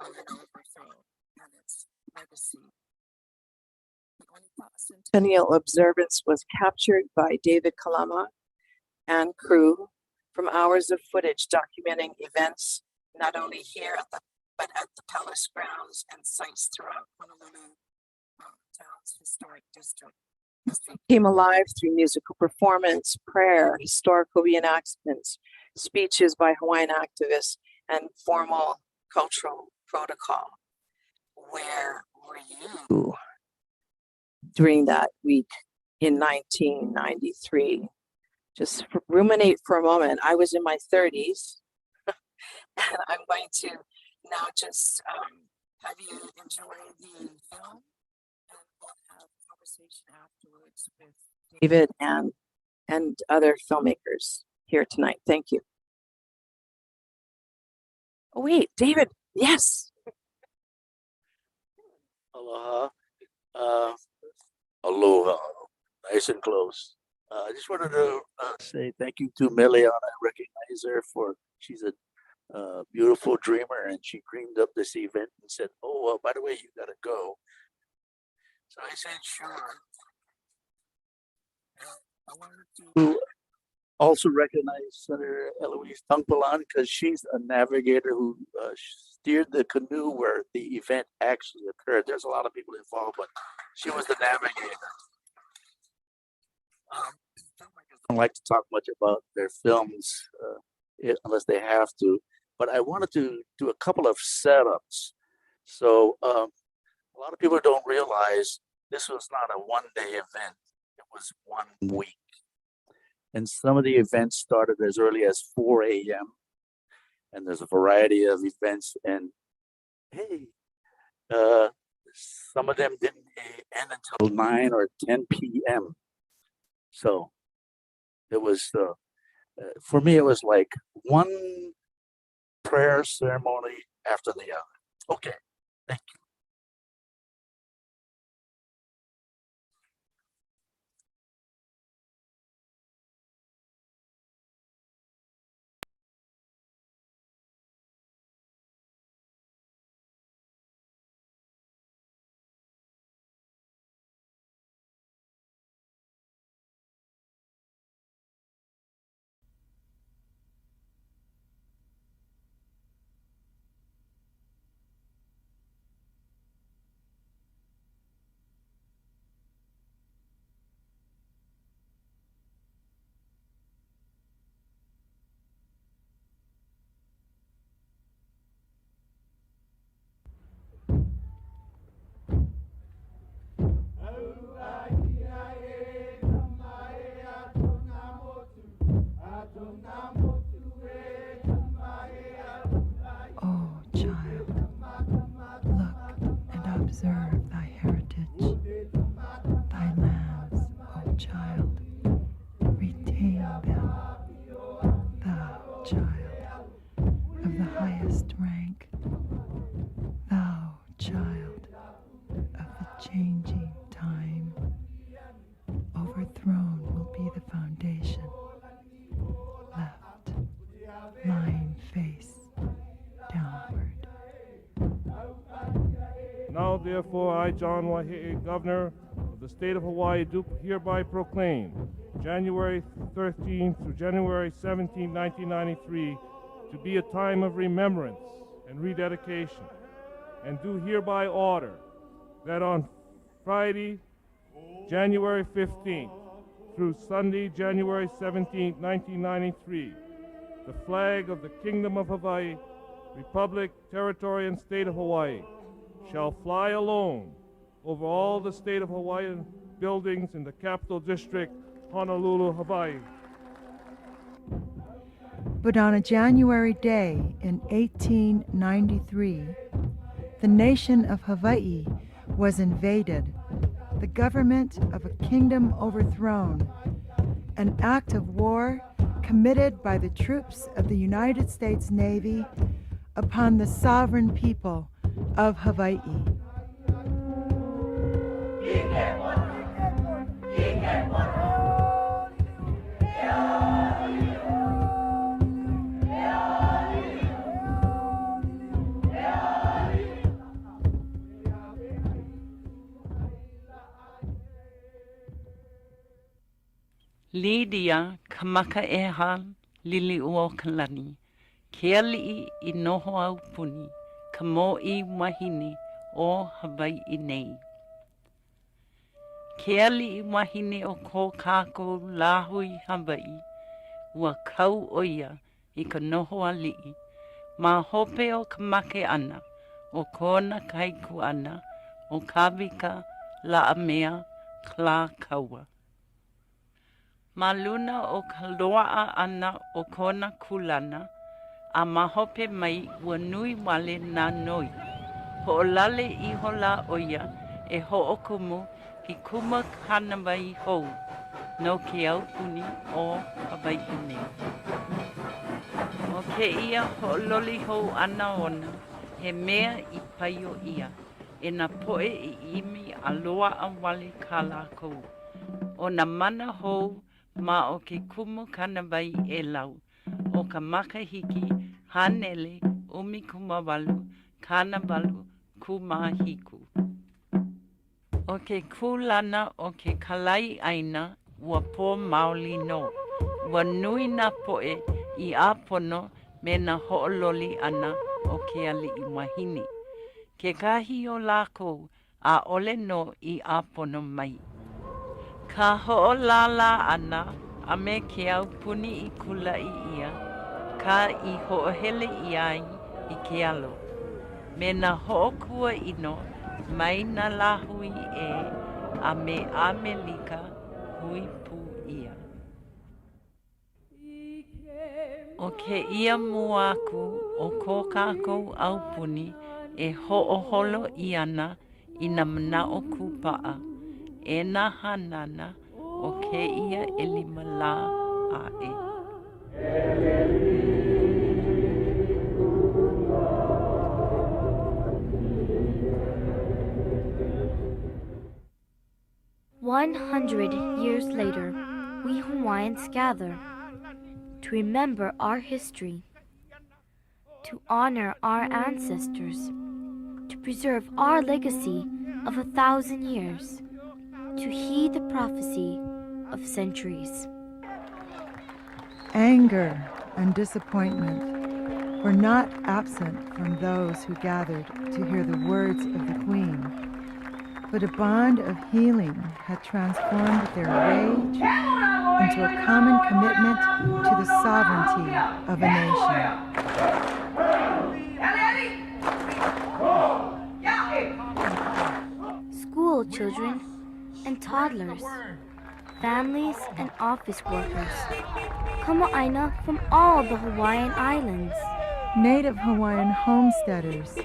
of an overthrow and its legacy. The ʻOnipaʻA centennial observance was captured by David Kalama and crew from hours of footage documenting events not only here but at the palace grounds and sites throughout Honolulu town's historic district. Came alive through musical performance, prayer, historical reenactments, speeches by Hawaiian activists, and formal cultural protocol. Where were you during that week in 1993? Just ruminate for a moment. I was in my 30s, and I'm going to now just have you enjoy the film, and we'll have a conversation afterwards with David and other filmmakers here tonight. Thank you. Oh wait, David, yes. Aloha. Aloha. Nice and close. I just wanted to say thank you to Meleanna. I recognize her she's a beautiful dreamer, and she dreamed up this event and said, oh, by the way, you got to go. So I said, sure. I wanted to also recognize Senator Eloise Tungpalan, because she's a navigator who steered the canoe where the event actually occurred. There's a lot of people involved, but she was the navigator. Filmmakers don't like to talk much about their films unless they have to, but I wanted to do a couple of setups. So a lot of people don't realize this was not a one-day event. It was 1 week. And some of the events started as early as 4 a.m. And there's a variety of events. And hey, some of them didn't end until 9 or 10 p.m. So it was, for me, it was like one prayer ceremony after the other. Okay, thank you. Oh, child, look and observe thy heritage, thy lands, oh child, retain them, thou child of the highest rank, thou child of the changing time. Overthrown will be the foundation, left, lying face downward. Now, therefore, I, John Waihee, Governor of the State of Hawaii, do hereby proclaim January 13th through January 17, 1993, to be a time of remembrance and rededication, and do hereby order that on Friday, January 15th through Sunday, January 17, 1993, the flag of the Kingdom of Hawaii, Republic, Territory, and State of Hawaii shall fly alone over all the State of Hawaiian buildings in the Capital District, Honolulu, Hawaii. But on a January day in 1893, the nation of Hawaii was invaded, the government of a kingdom overthrown, an act of war committed by the troops of the United States Navy upon the sovereign people of Hawaii. Lidia kamakaʻeha liliʻiōlani, ke aliʻi I noho au puni, ka mōʻī wahine o Hawaiʻi nei. Ke aliʻi wahine o ko kākou lāhui Hawaiʻi, ua kau o ia I ka noho aliʻi, ma hope o ka make ana, o kona kaiku ana, o kawika la mea klā kaua. Ma luna o ka loaʻa ana o kona kulana, a mahope mai ua nui wale nā noi. Hoʻolale iho la o ia e hoʻokumu I kuma kanawai hou no ke aupuni o Hawaiʻi nei. O ke ia hoʻololi hou ana ona, he mea I pai o ia, e na poe I imi a loaʻa wale ka lākou. O na mana hou ma o ke kumu kanawai e lau, o ka makahiki, hanele, umikumawalu, kanawalu, kumahiku. O ke kulana o ke kalai ʻāina, ua pō maoli no. Ua nui nā poe I a pono me na hoʻololi ana o ke aliʻi wahine. Ke kahi o lākou a ole no I a pono mai. Ka hoʻolala ana a me ke au puni I kulaʻi ia, ka I hoʻohele I ai I ke alo. Me na hoʻokua ino mai na lahui e a me Amelika hui pu ia. O ke ia mua aku o ko kākou au puni e hoʻoholo I ana I na manaʻo kupaʻa. E nā hanana o ke ia e 5 lā aʻe. 100 years later, we Hawaiians gather to remember our history, to honor our ancestors, to preserve our legacy of 1,000 years, to heed the prophecy of centuries. Anger and disappointment were not absent from those who gathered to hear the words of the Queen, but a bond of healing had transformed their rage into a common commitment to the sovereignty of a nation. School children and toddlers, families and office workers, ʻāina from all the Hawaiian Islands, Native Hawaiian homesteaders,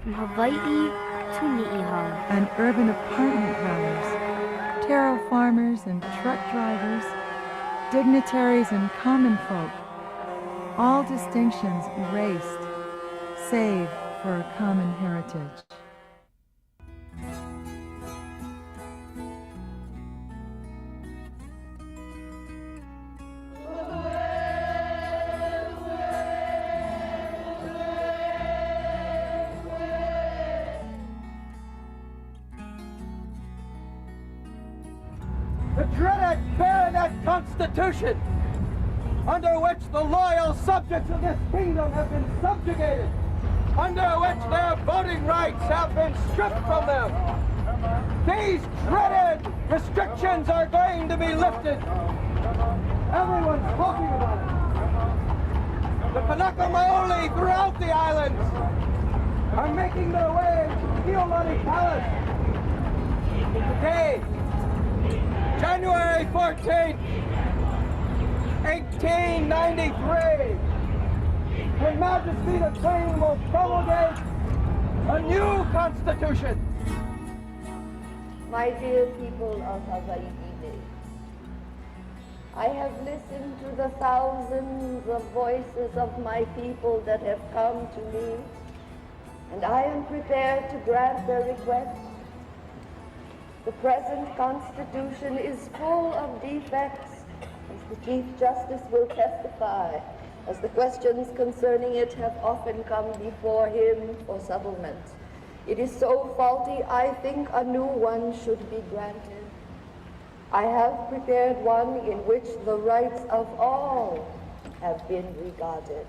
from Hawaii to Niʻihau, and urban apartment dwellers, taro farmers and truck drivers, dignitaries and common folk, all distinctions erased, save for a common heritage. The dreaded bayonet constitution, under which the loyal subjects of this kingdom have been subjugated, under which their voting rights have been stripped from them. These dreaded restrictions are going to be lifted. Everyone's talking about it. The Kanaka Maoli throughout the islands are making their way to ʻIolani Palace. Today, January 14th, 1893, Her Majesty the Queen will promulgate a new constitution. My dear people of Hawaii, I have listened to the thousands of voices of my people that have come to me, and I am prepared to grant their requests. The present Constitution is full of defects, as the Chief Justice will testify, as the questions concerning it have often come before him for settlement. It is so faulty, I think a new one should be granted. I have prepared one in which the rights of all have been regarded.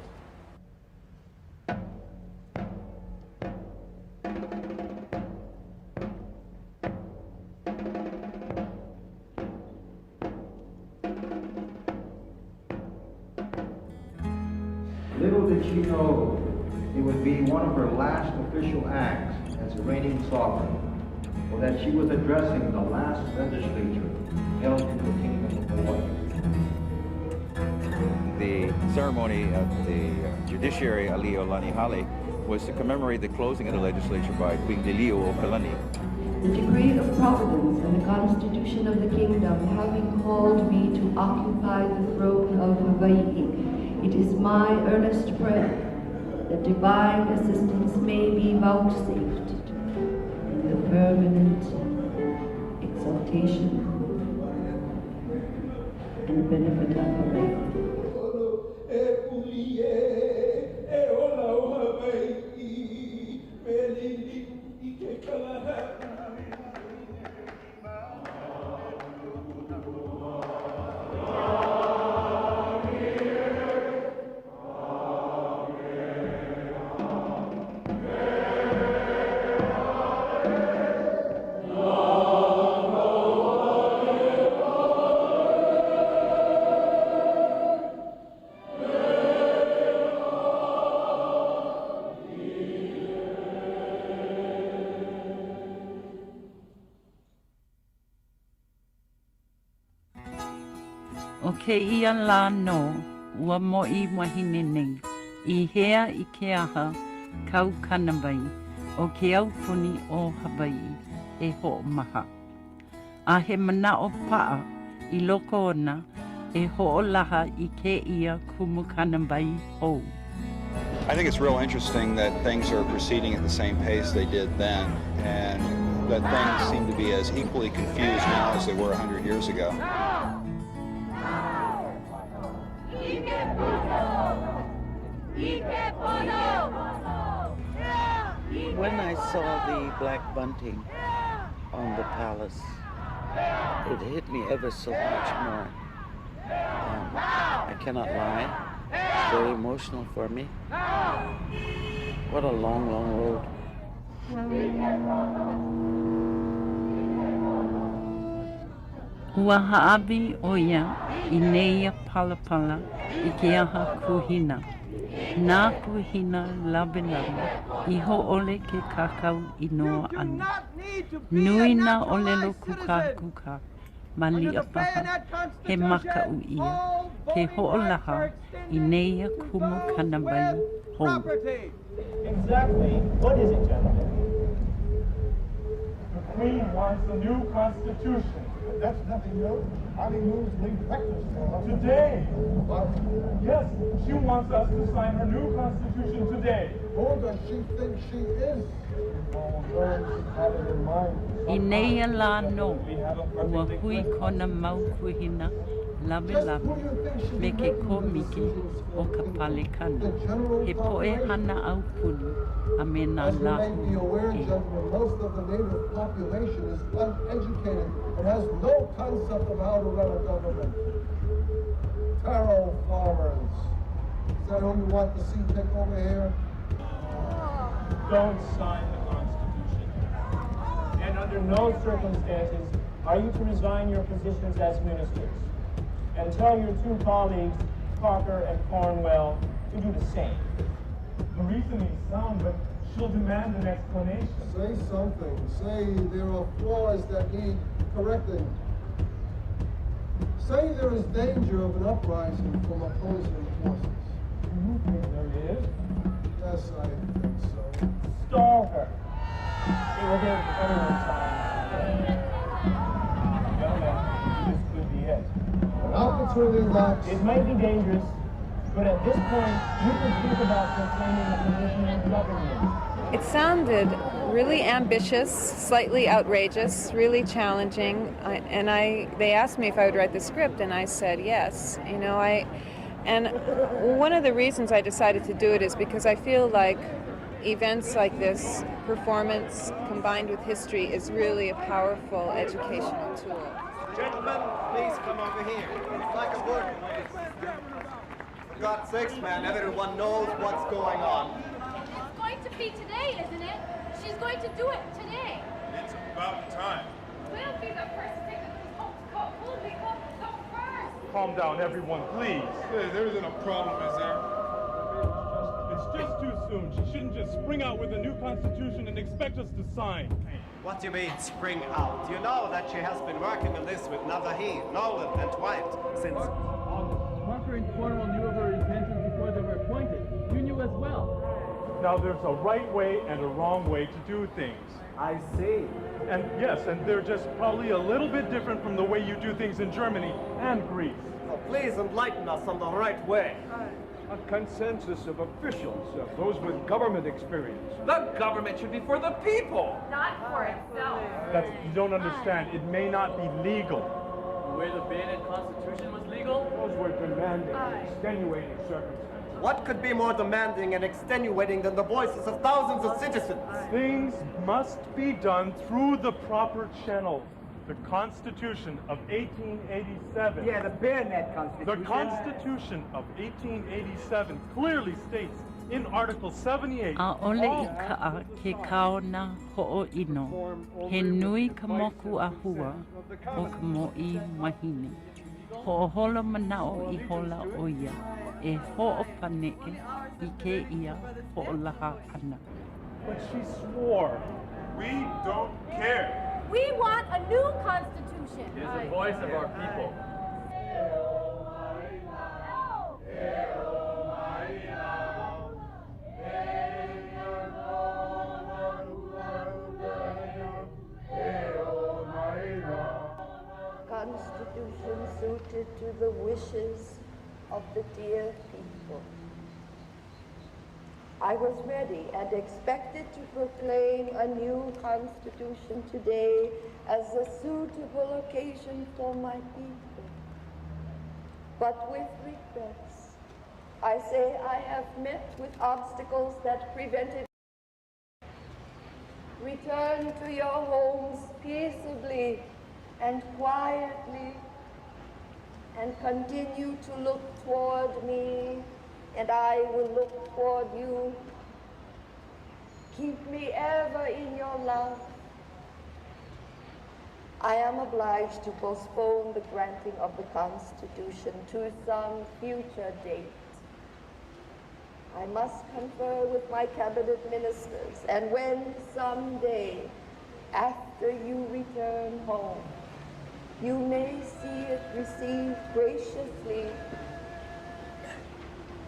Little did she know it would be one of her last official acts as a reigning sovereign, or that she was addressing the last legislature held in the Kingdom of Hawaii. The ceremony at the judiciary Aliʻiōlani Hale was to commemorate the closing of the legislature by Queen ʻIolani. The decree of providence and the constitution of the kingdom having called me to occupy the throne of Hawaii, it is my earnest prayer that divine assistance may be vouchsafed in the permanent exaltation and benefit of Hawaii. O ke ia la no, ua mo'i wahine nei, I hea I ke aha, kau kanawai, o ke au puni o Hawaii, e ho maha. A he mana o pa'a, I loko ona, e ho laha I ke ia kumu kanawai hou. I think it's real interesting that things are proceeding at the same pace they did then, and that things seem to be as equally confused now as they were 100 years ago. When I saw the black bunting on the palace, it hit me ever so much more. I cannot lie, it's very emotional for me. What a long, long road. Ua haawi o ia I neia palapala I ke aha kuhina. Nā kuhina lawe lawe I ho'ole ke kakau I noa ana. Nui nā olelo kuka kuka ma lia paha he maka u ia ke ho'olaha I neia kumu kanawai hou. Exactly. What is it, gentlemen? The Queen wants a new constitution. That's nothing new. Honeymoons leave breakfast. Today. What? Yes, she wants us to sign her new constitution today. Who does she think she is? Oh, no, she had it in mind. I neia la no, ua hui kona mau kuhina lawe lawe me ke komike o ka pale kana. He poe hana au pulu a me nā lahu e. Most of the native population is uneducated and has no concept of how to run a government. Taro farmers. Is that who you want to see take over here? Don't sign the Constitution. And under no circumstances are you to resign your positions as ministers. And tell your two colleagues, Parker and Cornwell, to do the same. The reasoning is sound, but she'll demand an explanation. Say something. Say there are flaws that need correcting. Say there is danger of an uprising from opposing forces. Do you think there is? Yes, I think so. Stall her. It will give everyone time. Gentlemen, this could be it. An opportunity knocks. It might be dangerous, but at this point, you can think about proclaiming a position of government. It sounded really ambitious, slightly outrageous, really challenging. They asked me if I would write the script, and I said yes. And one of the reasons I decided to do it is because I feel like events like this, performance combined with history, is really a powerful educational tool. Gentlemen, please come over here. Like a word, for God's sakes, man, everyone knows what's going on. It's going to be today, isn't it? She's going to do it today. It's about time. We'll be the first to take the home. We'll be home first. Calm down, everyone, please. There isn't a problem, is there? It's just too soon. She shouldn't just spring out with a new constitution and expect us to sign. What do you mean, spring out? You know that she has been working on this with Navahi, Nolan, and Dwight since August. Parker and Cornwall knew of her intentions before they were appointed. You knew as well. Now, there's a right way and a wrong way to do things. I see. And yes, and they're just probably a little bit different from the way you do things in Germany and Greece. Oh, please enlighten us on the right way. A consensus of officials, those with government experience. The government should be for the people. Not for itself. You don't understand. It may not be legal. The way the Banned Constitution was legal? Those were demanding, extenuating circumstances. What could be more demanding and extenuating than the voices of thousands of citizens? Things must be done through the proper channel. The Constitution of 1887. Yeah, the Bayonet Constitution. The Constitution of 1887 clearly states in Article 78. ʻAʻole I kaʻa ke kaona hoʻoino. He nui ka moku ahua o ka moʻi mahine. Hoʻoholo manao I hola o ia. E hoʻopaneʻe I ke ia hoʻolaha ana. But she swore. We don't care. We want a new constitution. It is the voice of our people. Constitution suited to the wishes of the dear people. I was ready and expected to proclaim a new constitution today as a suitable occasion for my people. But with regrets, I say I have met with obstacles that prevented. Return to your homes peaceably and quietly, and continue to look toward me, and I will look toward you. Keep me ever in your love. I am obliged to postpone the granting of the Constitution to some future date. I must confer with my cabinet ministers, and when someday, after you return home, you may see it received graciously,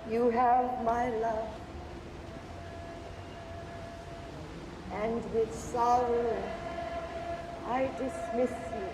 you have my love. And with sorrow, I dismiss you.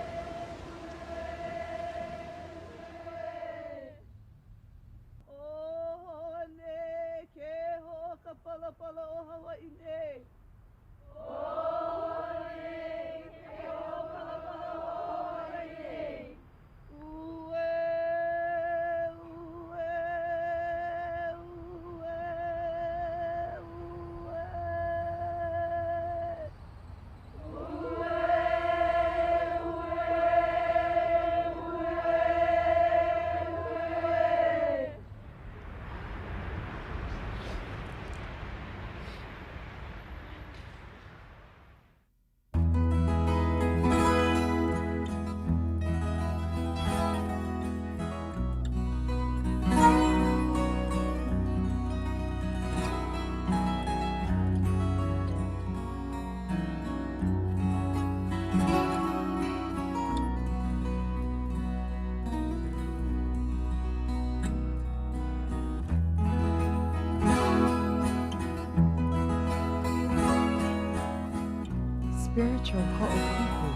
Spiritual ho'opupu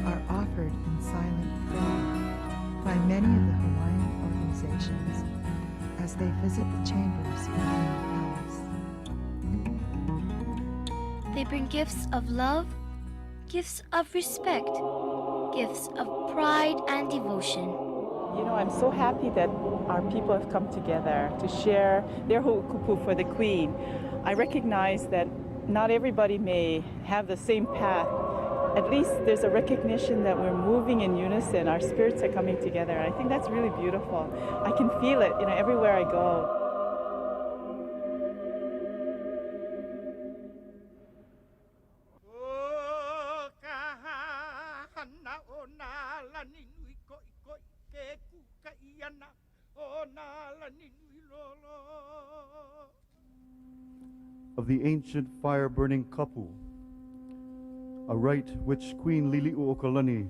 are offered in silent prayer by many of the Hawaiian organizations as they visit the chambers within the palace. They bring gifts of love, gifts of respect, gifts of pride and devotion. You know, I'm so happy that our people have come together to share their ho'okupu for the Queen. I recognize that not everybody may have the same path at least there's a recognition that we're moving in unison, our spirits are coming together. I think that's really beautiful. I can feel it, everywhere I go. Of the ancient fire-burning kapu, a rite which Queen Aliʻiōlani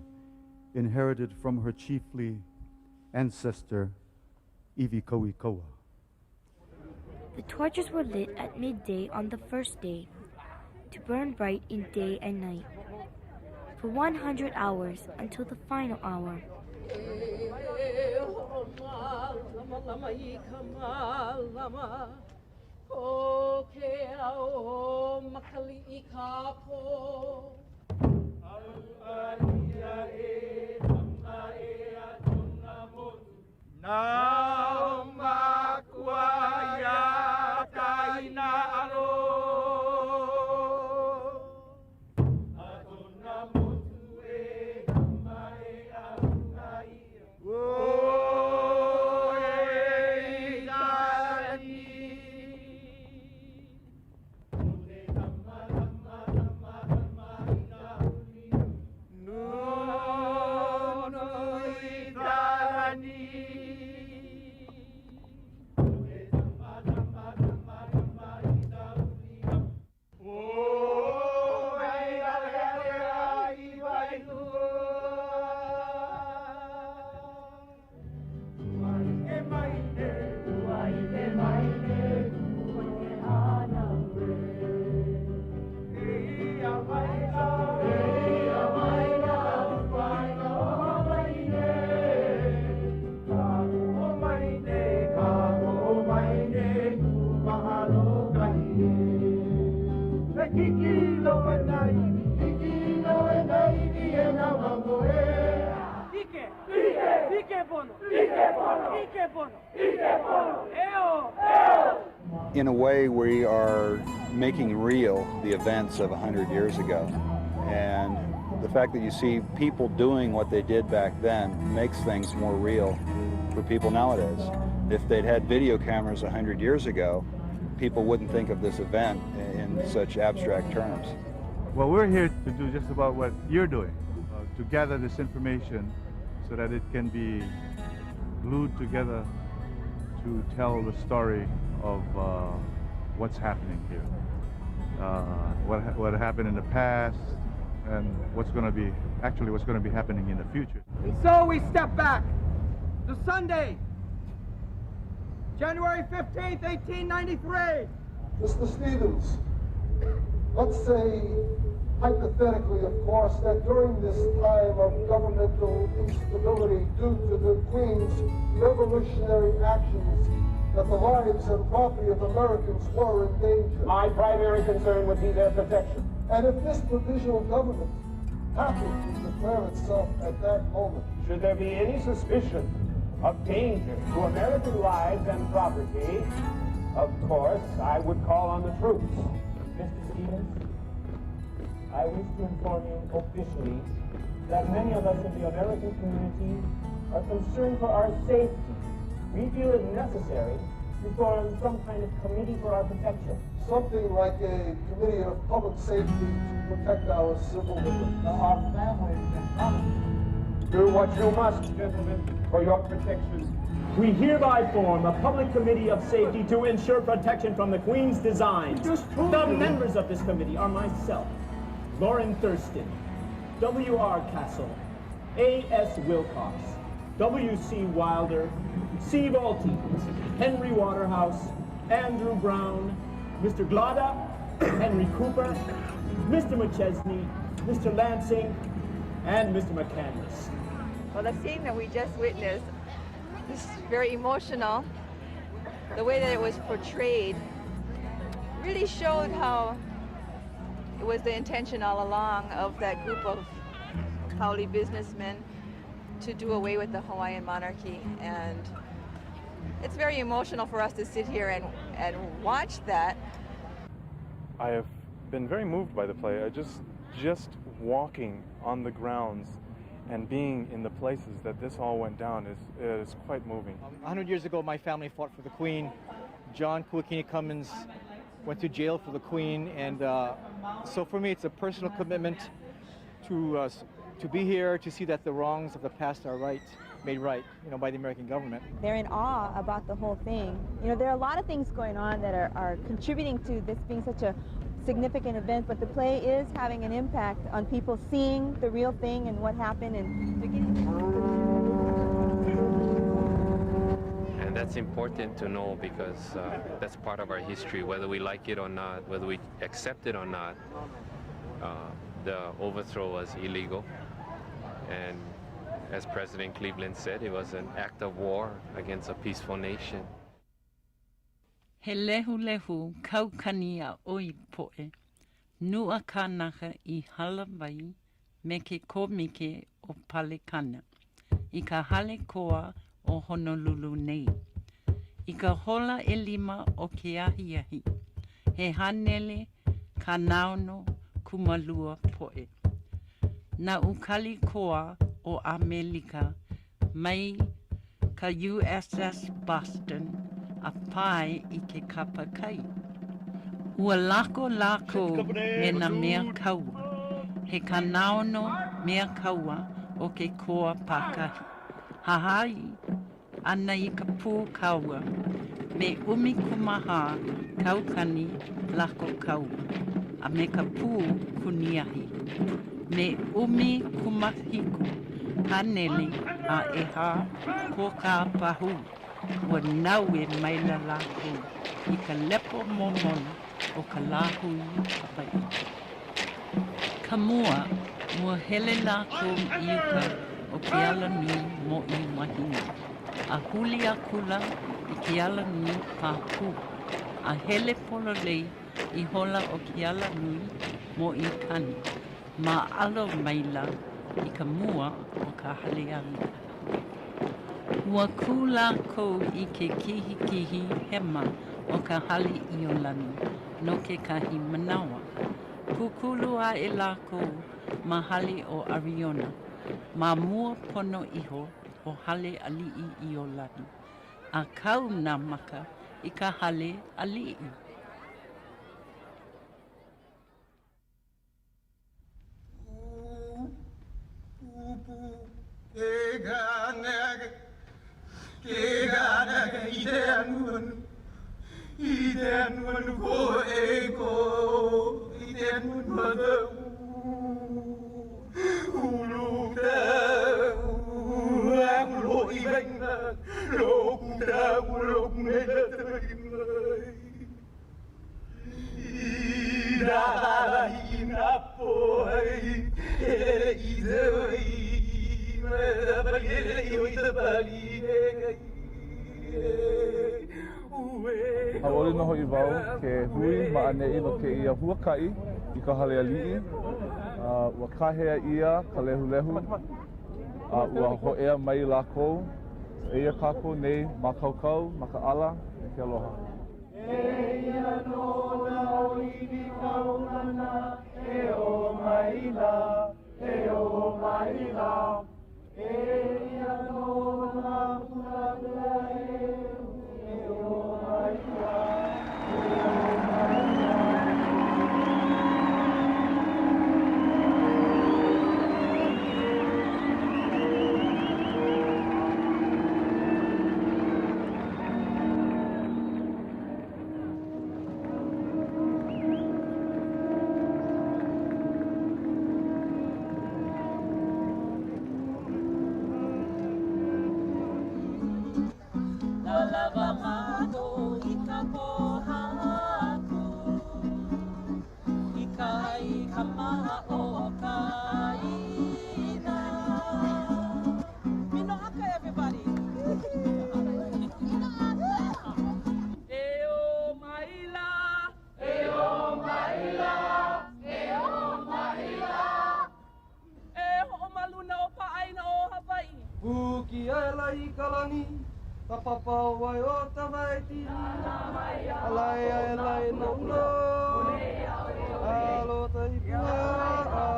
inherited from her chiefly ancestor, Iwikauikaua. The torches were lit at midday on the first day, to burn bright in day and night, for 100 hours until the final hour. In a way, we are making real the events of 100 years ago. And the fact that you see people doing what they did back then makes things more real for people nowadays. If they'd had video cameras 100 years ago, people wouldn't think of this event in such abstract terms. Well, we're here to do just about what you're doing, to gather this information so that it can be glued together to tell the story of what's happening here, what happened in the past, and what's going to be happening in the future. And so we step back to Sunday, January 15th, 1893. Mr. Stevens, let's say, hypothetically, of course, that during this time of governmental instability due to the Queen's revolutionary actions, that the lives and property of Americans were in danger. My primary concern would be their protection. And if this provisional government happened to declare itself at that moment, Should there be any suspicion of danger to American lives and property, of course, I would call on the troops. Mr. Stevens, I wish to inform you officially that many of us in the American community are concerned for our safety. We feel it necessary to form some kind of committee for our protection. something like a committee of public safety to protect our civil liberties. Our families and property. Do what you must, gentlemen, for your protection. We hereby form a public committee of safety to ensure protection from the Queen's designs. The members of this committee are myself, Lauren Thurston, W.R. Castle, A.S. Wilcox, W.C. Wilder, C. Volti, Henry Waterhouse, Andrew Brown, Mr. Glada, Henry Cooper, Mr. McChesney, Mr. Lansing, and Mr. McCandless. Well, the scene that we just witnessed is very emotional. The way that it was portrayed really showed how it was the intention all along of that group of haole businessmen to do away with the Hawaiian monarchy. And it's very emotional for us to sit here and watch that. I have been very moved by the play. I just just walking on the grounds and being in the places that this all went down is quite moving. 100 years ago, my family fought for the Queen. John Kuakini Cummins went to jail for the Queen, and so for me, it's a personal commitment to be here to see that the wrongs of the past are made right, by the American government. They're in awe about the whole thing. There are a lot of things going on that are contributing to this being such a significant event, but the play is having an impact on people seeing the real thing and what happened and beginning. And that's important to know because that's part of our history, whether we like it or not, whether we accept it or not. The overthrow was illegal, and as President Cleveland said, it was an act of war against a peaceful nation. He lehu kaukani a oi poe, nua kanaka I Hawaii me ke komike o Palekana, I ka hale koa o Honolulu nei. I ka hola e 5 o ke ahiahi, he hanele ka naono kumalua poe. Na ukali koa o Amerika mai ka USS Boston a pai I ke Paikai. Ua lako me na mea kaua. He ka naono mea kaua o ke koa pakahi. Hahai ana I ka pū kaua. Me umi kumaha kaukani lako kaua. A me ka pū kuniahi. Me umi kumahiku haneli a eha ko ka pahu. Ua nau e maila lako I ka lepo momona o ka lahui kapai. Ka mua hele lako I uka o ke ala nui mo I mahina. A huli a kula I ke ala nui papu. A hele polo lei I hola o ke ala nui mo I kani. Ma alo maila I ka mua o ka haleali. Ua kula ko I ke kihi hema o ka Aliʻiōlani no ke kahi manawa. Kukulu a e lako ma hale o Ariona, ma mua pono iho o hale Aliʻiōlani. A kau nā maka I ka hale ali'i. Hauʻoli noho I wau ke hui ma'aneʻi no ke ia huakaʻi I ka hale ali'i. Ua kahea ia ka lehulehu. Ua hoʻea mai lākou. Eia kākou nei makaukau, makaala, e ke aloha. Eia no na oini kaunana, e o maila, e o maila. Eia no na pulapula e o maila, e o maila. Papapau wai o tawaiti alai ai lai no no alo tai pua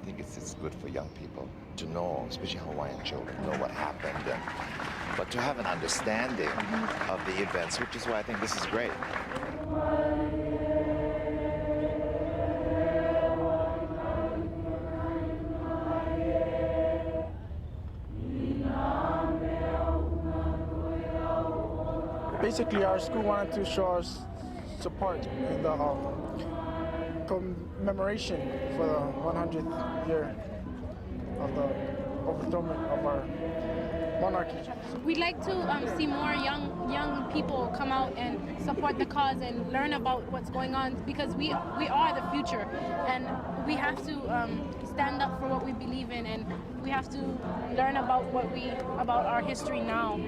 think it's good for young people to know, especially Hawaiian children, know what happened, but to have an understanding of the events, which is why I think this is great. Basically, our school wanted to show us support in the commemoration for the 100th year of the overthrow of our monarchy. We'd like to see more young people come out and support the cause and learn about what's going on, because we are the future, and we have to stand up for what we believe in, and we have to learn about about our history now.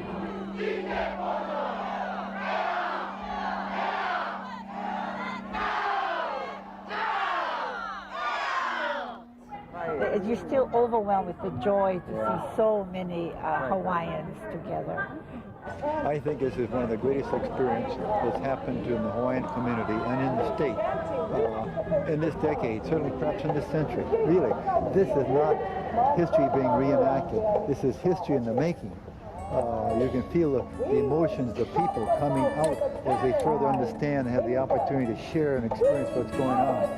You're still overwhelmed with the joy to see so many Hawaiians together. I think this is one of the greatest experiences that's happened in the Hawaiian community and in the state in this decade, certainly perhaps in this century. Really, this is not history being reenacted. This is history in the making. You can feel the emotions of people coming out as they further understand and have the opportunity to share and experience what's going on.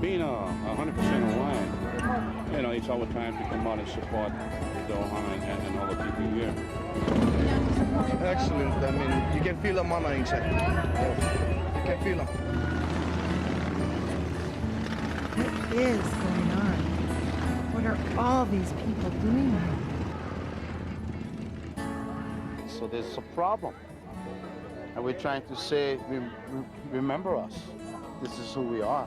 Being 100% Hawaiian, you know, it's our time to come out and support the Ohana and all the people here. Excellent. I mean, you can feel the mama inside. You can feel them. What is going on? What are all these people doing here? So there's a problem. And we're trying to say, remember us. This is who we are.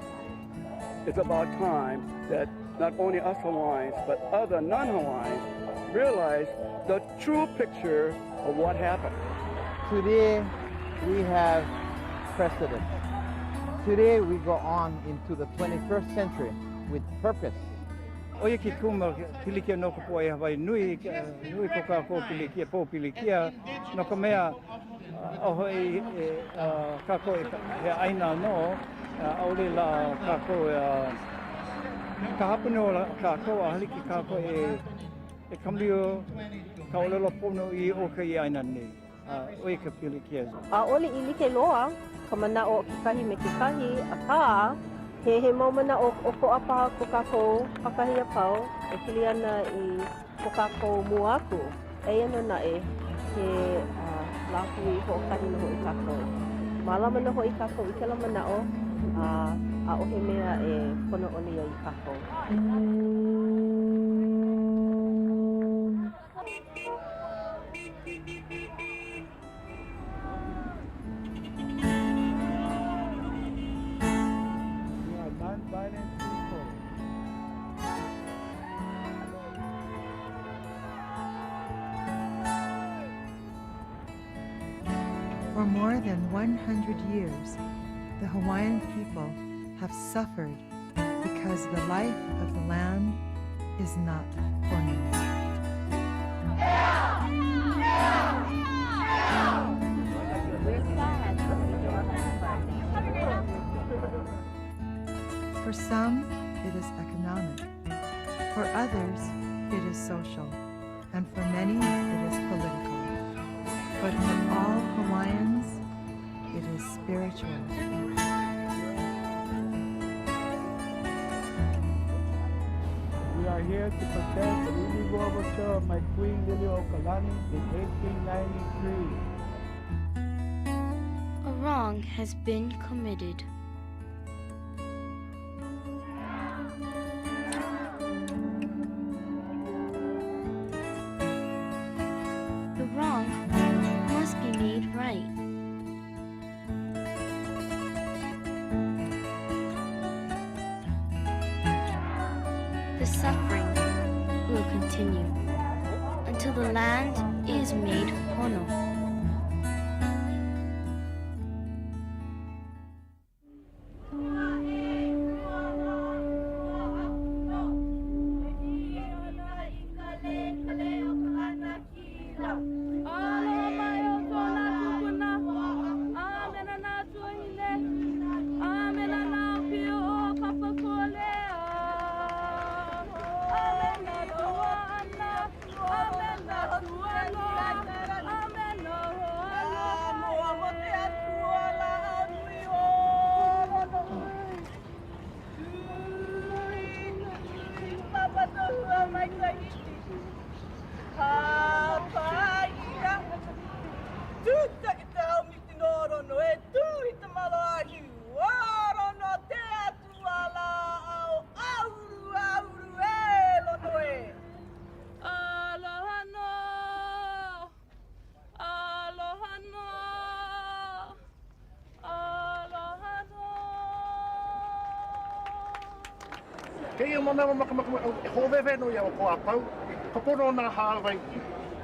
It's about time that not only us Hawaiians, but other non-Hawaiians realize the true picture of what happened. Today, we have precedent. Today, we go on into the 21st century with purpose. Oia ki kuma pilikia no ka poe Hawaii nui ko ka ko pilikia po pilikia no ka mea ohoi ka ko he ʻāina no aole la ka ko ka hapano ka ko a haliki ka ko e kamio ka ole lo pono I o ka ʻāina nei oia ka pilikia a ole I like loa ka mana o kikahi me kikahi a ka he maumana o koʻapaha ko kākou pakahia pau e kili ana I ko kākou muaku. Eia no naʻe he lāhui hoʻokahi no hoʻi kākou. Mālama no hoʻi kākou I kela manaʻo a ohe mea e pono ona ia I kākou. For more than 100 years, the Hawaiian people have suffered because the life of the land is not for them. For some, it is economic. For others, it is social. And for many, it is political. But for all Hawaiians, it is spiritual. We are here to protect the illegal overthrow of my queen Aliʻiōlani in 1893. A wrong has been committed. The wrong must be made right. The suffering will continue until the land is made pono.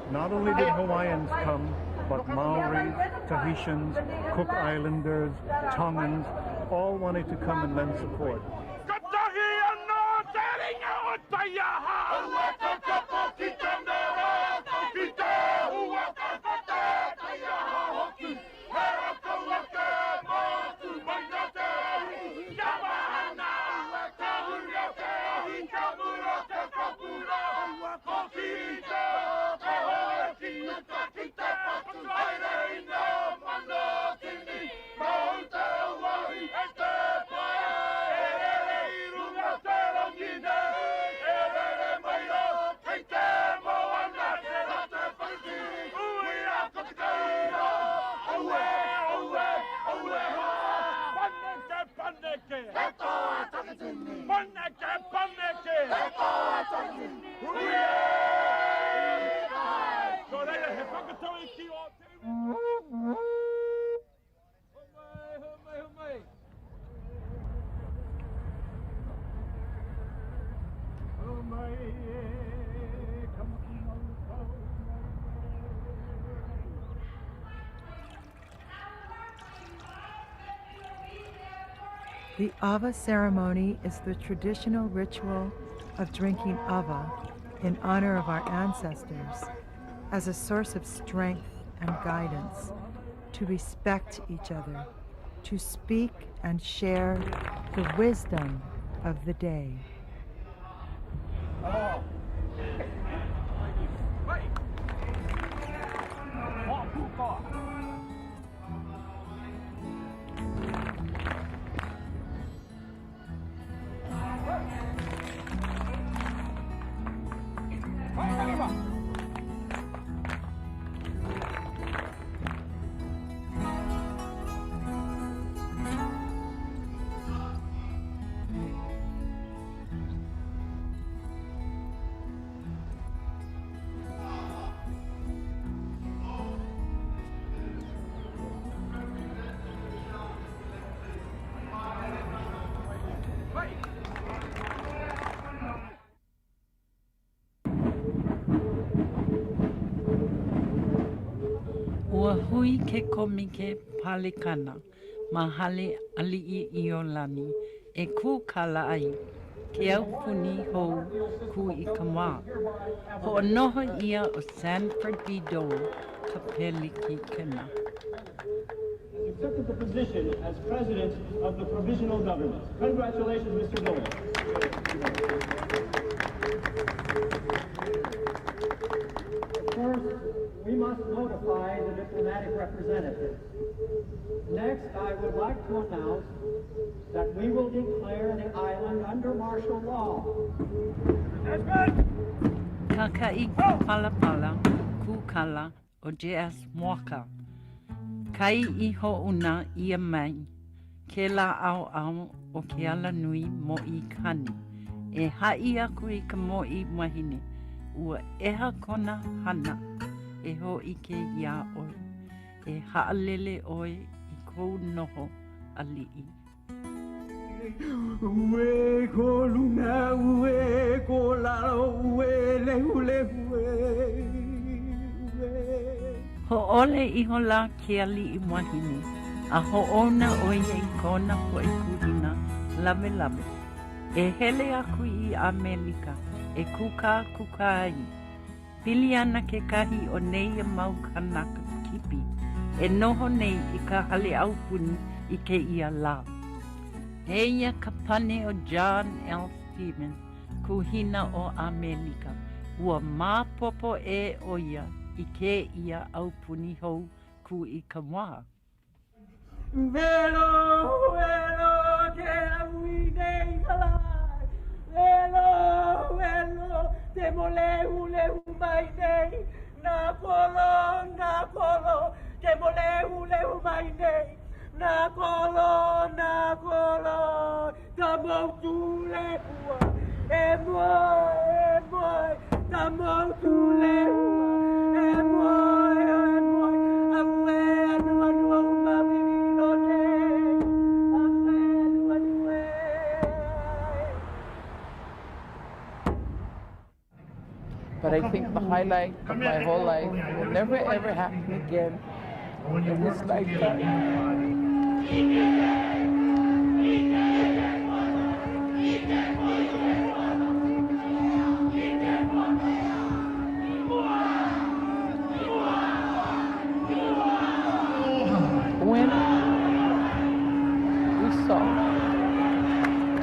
Not only did Hawaiians come, but Maori, Tahitians, Cook Islanders, Tongans, all wanted to come and lend support. The ava ceremony is the traditional ritual of drinking ava in honor of our ancestors as a source of strength and guidance, to respect each other, to speak and share the wisdom of the day. Ua hui ke komi ke palekana, ma hale Aliʻiōlani, e ku kala ai, ke au puni hou ku I ka mā. Hoʻonoho ia o Sanford B. Dole, ka peliki kena. You accepted the position as president of the provisional government. Congratulations, Mr. Dole. First, we must notify the diplomatic representatives. Next, I would like to announce that we will declare the island under martial law. That's good! Kakai palapala, ku kala o J.S. Mwaka. Kai I hoʻuna ia mai, ke la au o ke ala nui mo I kani. E hai aku I ka mo I mahine, ua eha kona hana, e ho I ke ia oi, e haalele oi I kou noho ali'i. Ue ko luna, ue ko lalo, ue lehu lehu, Ho'ole iho la ke ali'i mahine, a ho'ona oi I kona po e kuhina lame lame. E hele aku I Amerika, e kuka ai. Pili ana ke kahi o nei mau kanaka kipi, e noho nei I ka hale au puni I ke ia la. Eia ka pane o John L. Stevens, kuhina o Amerika, ua māpopo e o ia I ke ia au puni hou ku I ka wā. Velo, velo, ke aui nei kalai. Velo, velo, te molehu lehu mai nei. Na kolo, te molehu lehu mai nei. Na kolo, ta mautu lehua. E moi, ta mautu lehua. E moi, aue anu umami no te. Aue anu But I think the highlight of my whole life will never ever happen again in this lifetime. When we saw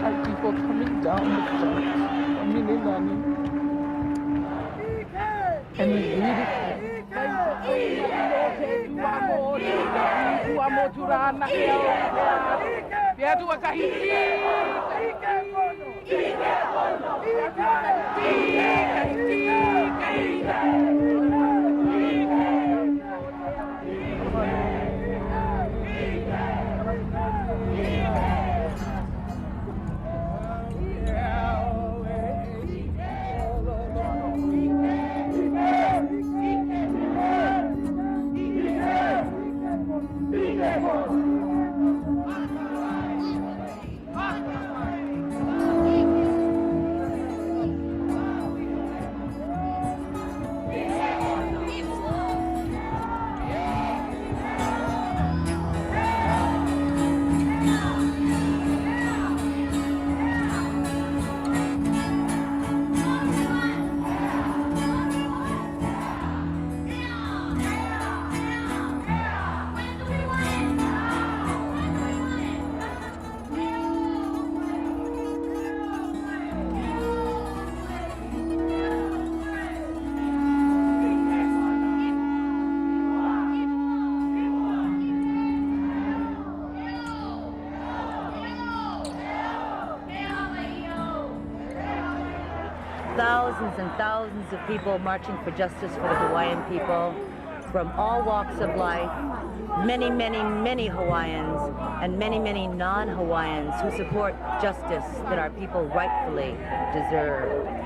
our people coming down the steps from Meleanna, and we greeted Thousands and thousands of people marching for justice for the Hawaiian people from all walks of life, many, many, many Hawaiians and many, many non-Hawaiians who support justice that our people rightfully deserve.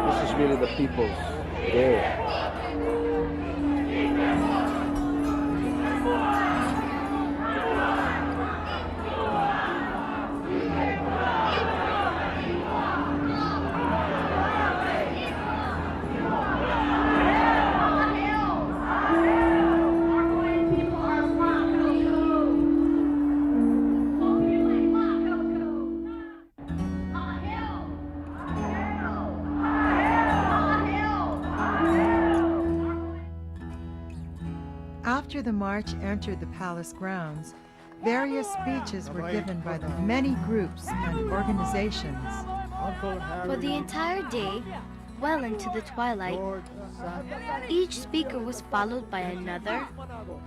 This is really the people's day. After the march entered the palace grounds, various speeches were given by the many groups and organizations. For the entire day, well into the twilight, each speaker was followed by another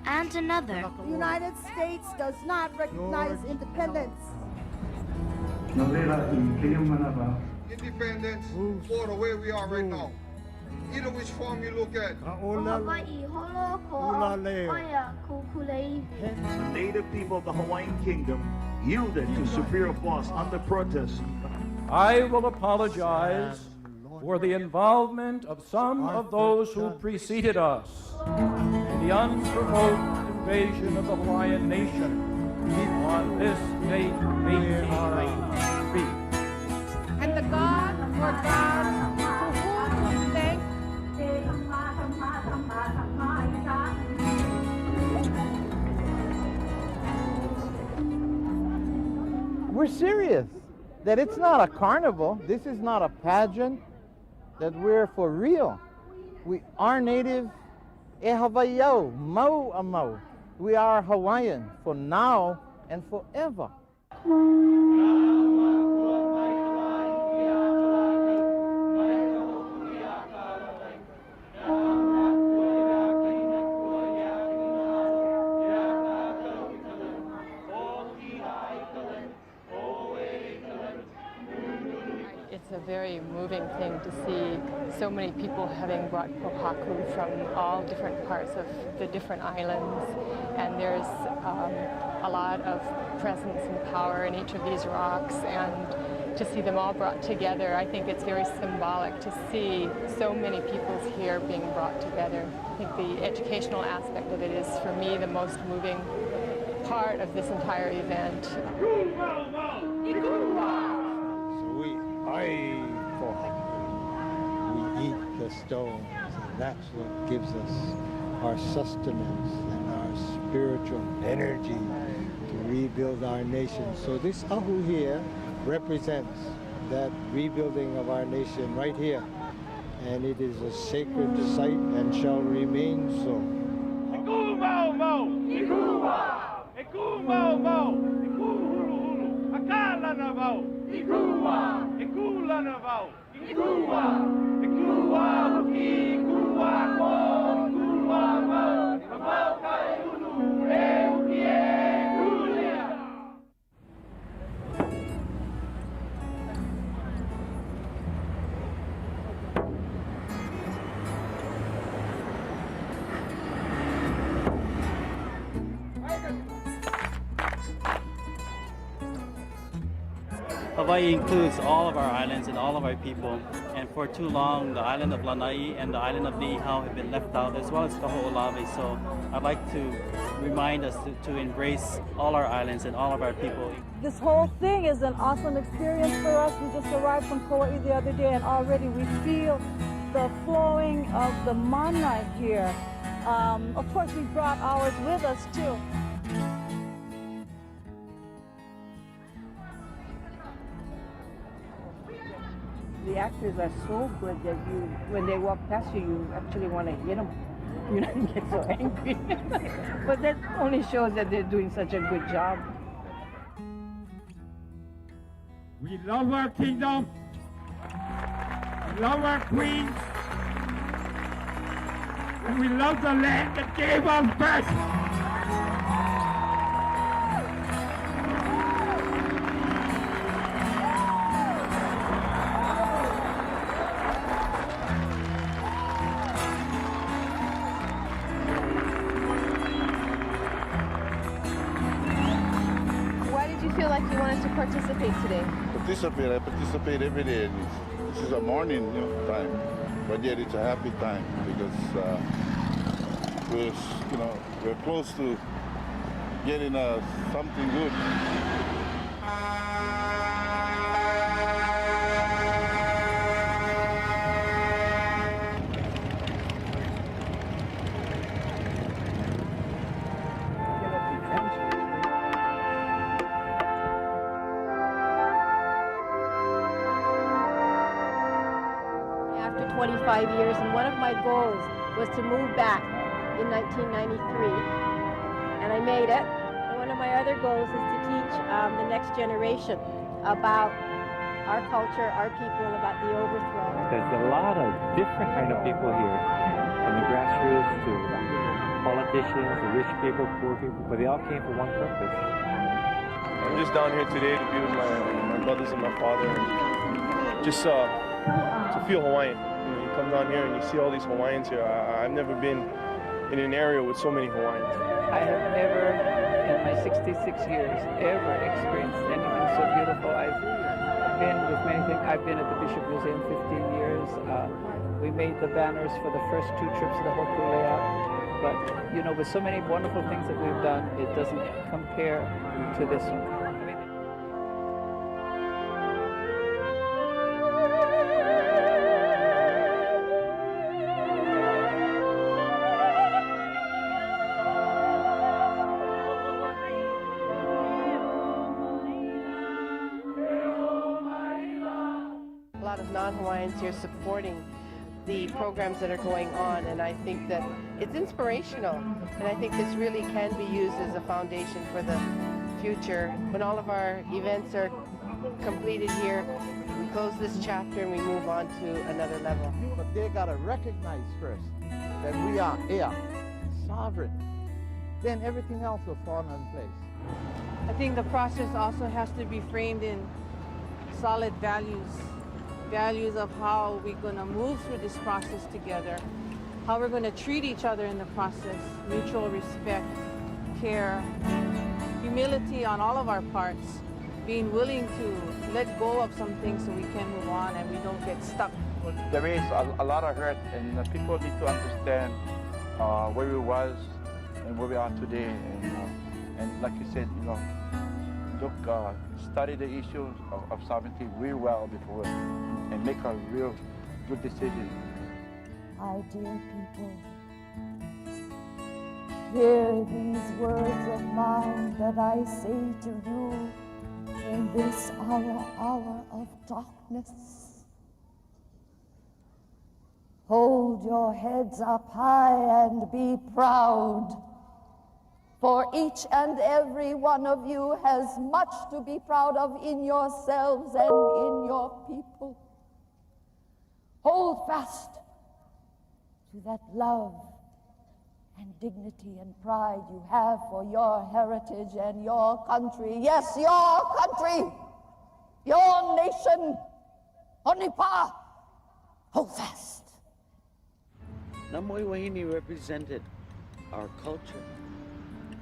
and another. The United States does not recognize independence. Independence for the way we are right now. Either which form you look at. The native people of the Hawaiian Kingdom yielded to superior boss under protest. I will apologize for the involvement of some of those who preceded us in the unprovoked invasion of the Hawaiian nation on this date, 1893. And the God or gods to whom we thank. We're serious, that it's not a carnival, this is not a pageant, that we're for real. We are native e Hawaiiau, mau a mau. We are Hawaiian for now and forever. It's a very moving thing to see so many people having brought kohaku from all different parts of the different islands. And there's a lot of presence and power in each of these rocks, and to see them all brought together, I think it's very symbolic to see so many peoples here being brought together. I think the educational aspect of it is, for me, the most moving part of this entire event. So we eat the stones, and that's what gives us our sustenance and our spiritual energy to rebuild our nation. So this ahu here represents that rebuilding of our nation right here, and it is a sacred site and shall remain so. Hawaii includes all of our islands and all of our people, and for too long the island of Lanai and the island of Niihau have been left out, as well as Kauhaina. So I'd like to remind us to embrace all our islands and all of our people. This whole thing is an awesome experience for us. We just arrived from Kauai the other day, and already we feel the flowing of the mana here. Of course, we brought ours with us too. The actors are so good that when they walk past you, you actually want to hit them. You don't get so angry. But that only shows that they're doing such a good job. We love our kingdom. We love our queens. And we love the land that gave us birth. Feel like you wanted to participate today? I participate every day. This is a mourning time, but yet it's a happy time because we're close to getting something good. After 25 years, and one of my goals was to move back in 1993, and I made it. And one of my other goals is to teach the next generation about our culture, our people, about the overthrow. There's a lot of different kind of people here, from the grassroots to politicians, the rich people, poor people, but they all came for one purpose. I'm just down here today to be with my brothers and my father, and just to feel Hawaiian. You come down here and you see all these Hawaiians here. I've never been in an area with so many Hawaiians. I have never, in my 66 years, ever experienced anything so beautiful. I've been with many things. I've been at the Bishop Museum 15 years. We made the banners for the first 2 trips to the Hoku layout. But, you know, with so many wonderful things that we've done, it doesn't compare to this one. A lot of non-Hawaiians here supporting the programs that are going on, and I think that it's inspirational, and I think this really can be used as a foundation for the future. When all of our events are completed here, we close this chapter and we move on to another level. But they got to recognize first that we are here, sovereign. Then everything else will fall in place. I think the process also has to be framed in solid values values of how we're going to move through this process together, how we're going to treat each other in the process, mutual respect, care, humility on all of our parts, being willing to let go of some things so we can move on and we don't get stuck. There is a lot of hurt, and people need to understand where we was and where we are today. And like you said, look, study the issues of sovereignty real well before and make a real good decision. My dear people, hear these words of mine that I say to you in this our hour of darkness. Hold your heads up high and be proud, for each and every one of you has much to be proud of in yourselves and in your people. Hold fast to that love and dignity and pride you have for your heritage and your country. Yes, your country, your nation, ʻOnipaʻA. Hold fast. Namoi Wahine represented our culture,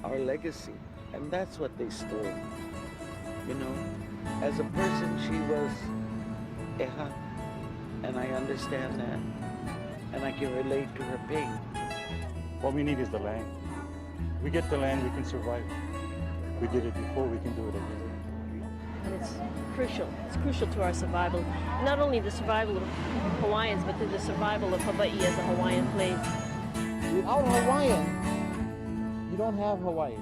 our legacy, and that's what they stole. As a person, she was eha, and I understand that, and I can relate to her pain. What we need is the land. We get the land, we can survive. We did it before, we can do it again. And it's crucial. It's crucial to our survival. Not only the survival of Hawaiians, but to the survival of Hawaii as a Hawaiian place. Without Hawaiian, you don't have Hawaii.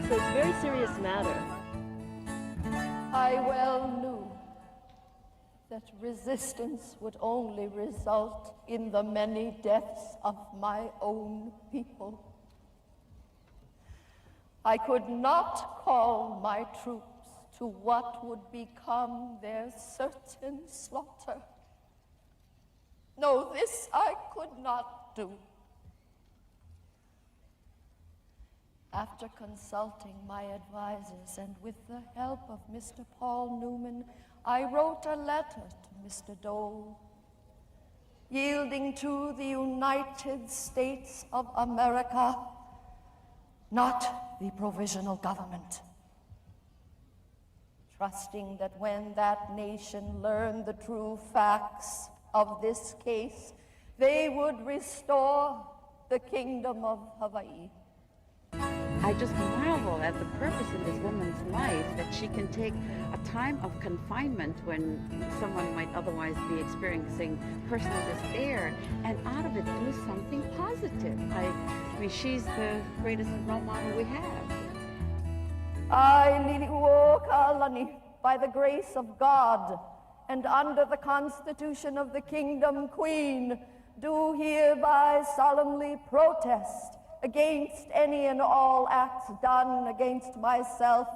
So it's a very serious matter. I well knew that resistance would only result in the many deaths of my own people. I could not call my troops to what would become their certain slaughter. No, this I could not do. After consulting my advisors and with the help of Mr. Paul Newman, I wrote a letter to Mr. Dole, yielding to the United States of America, not the provisional government, trusting that when that nation learned the true facts of this case, they would restore the Kingdom of Hawaii. I just marvel at the purpose in this woman's life, that she can take a time of confinement when someone might otherwise be experiencing personal despair, and out of it do something positive. I mean, she's the greatest role model we have. Aliʻiōlani, by the grace of God and under the Constitution of the Kingdom Queen, do hereby solemnly protest against any and all acts done against myself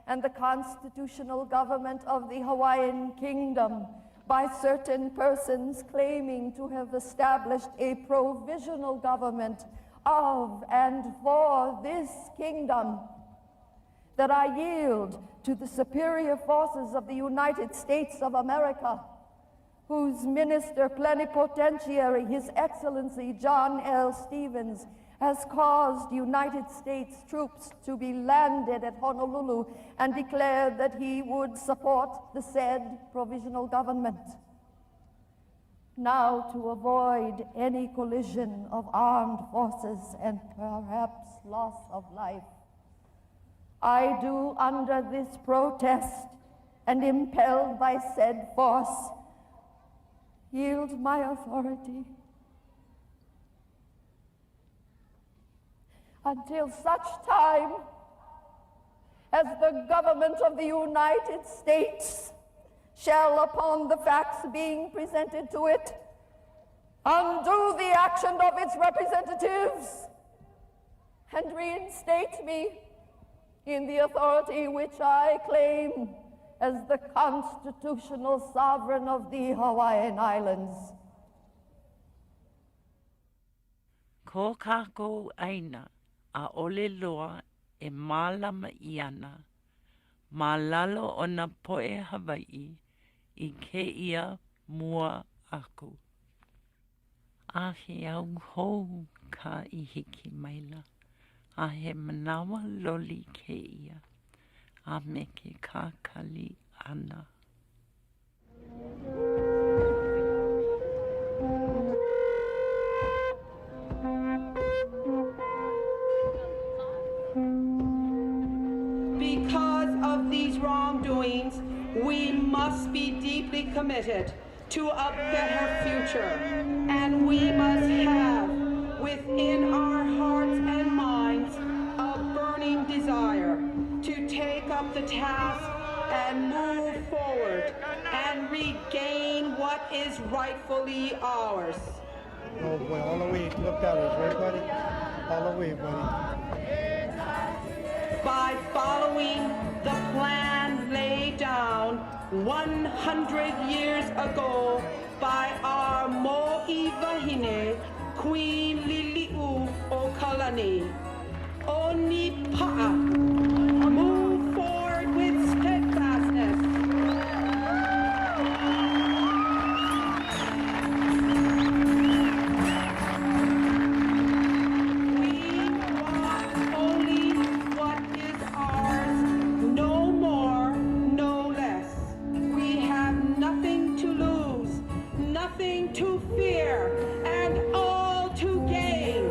and the constitutional government of the Hawaiian Kingdom by certain persons claiming to have established a provisional government of and for this kingdom, that I yield to the superior forces of the United States of America, whose Minister Plenipotentiary, His Excellency John L. Stevens, has caused United States troops to be landed at Honolulu and declared that he would support the said provisional government. Now, to avoid any collision of armed forces and perhaps loss of life, I do under this protest and impelled by said force, yield my authority until such time as the government of the United States shall, upon the facts being presented to it, undo the action of its representatives and reinstate me in the authority which I claim as the constitutional sovereign of the Hawaiian Islands. Ko kākou ʻāina a ole loa e mālama i ana, mālalo o nā poe Hawaii i ke ia mua aku. A he au hou ka I hiki maila. A he manawa loli ke ia. A me ke kākali ana. Because of these wrongdoings, we must be deeply committed to a better future, and we must have within our hearts and minds a burning desire to take up the task and move forward and regain what is rightfully ours. Oh boy, all the way, look at us, right buddy? All the way, buddy. By following the plan laid down 100 years ago by our mo'i wahine, Queen Aliʻiōlani, ʻOnipaʻA. Move forward with steadfastness. We want only what is ours, no more, no less. We have nothing to lose, nothing to fear, and all to gain.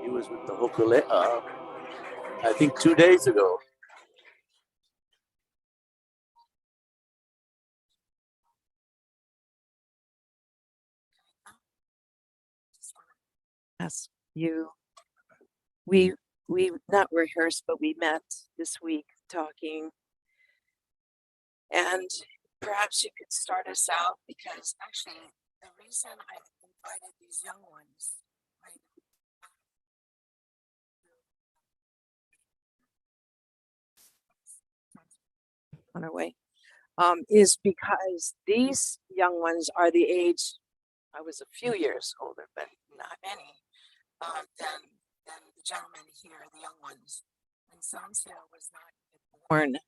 He was with the Hokulea, I think 2 days ago. Yes, we not rehearsed, but we met this week talking, and perhaps you could start us out, because actually the reason I invited these young ones, right, on our way, is because these young ones are the age, I was a few years older, but not many, than the gentleman here, the young ones. And Sancia was not born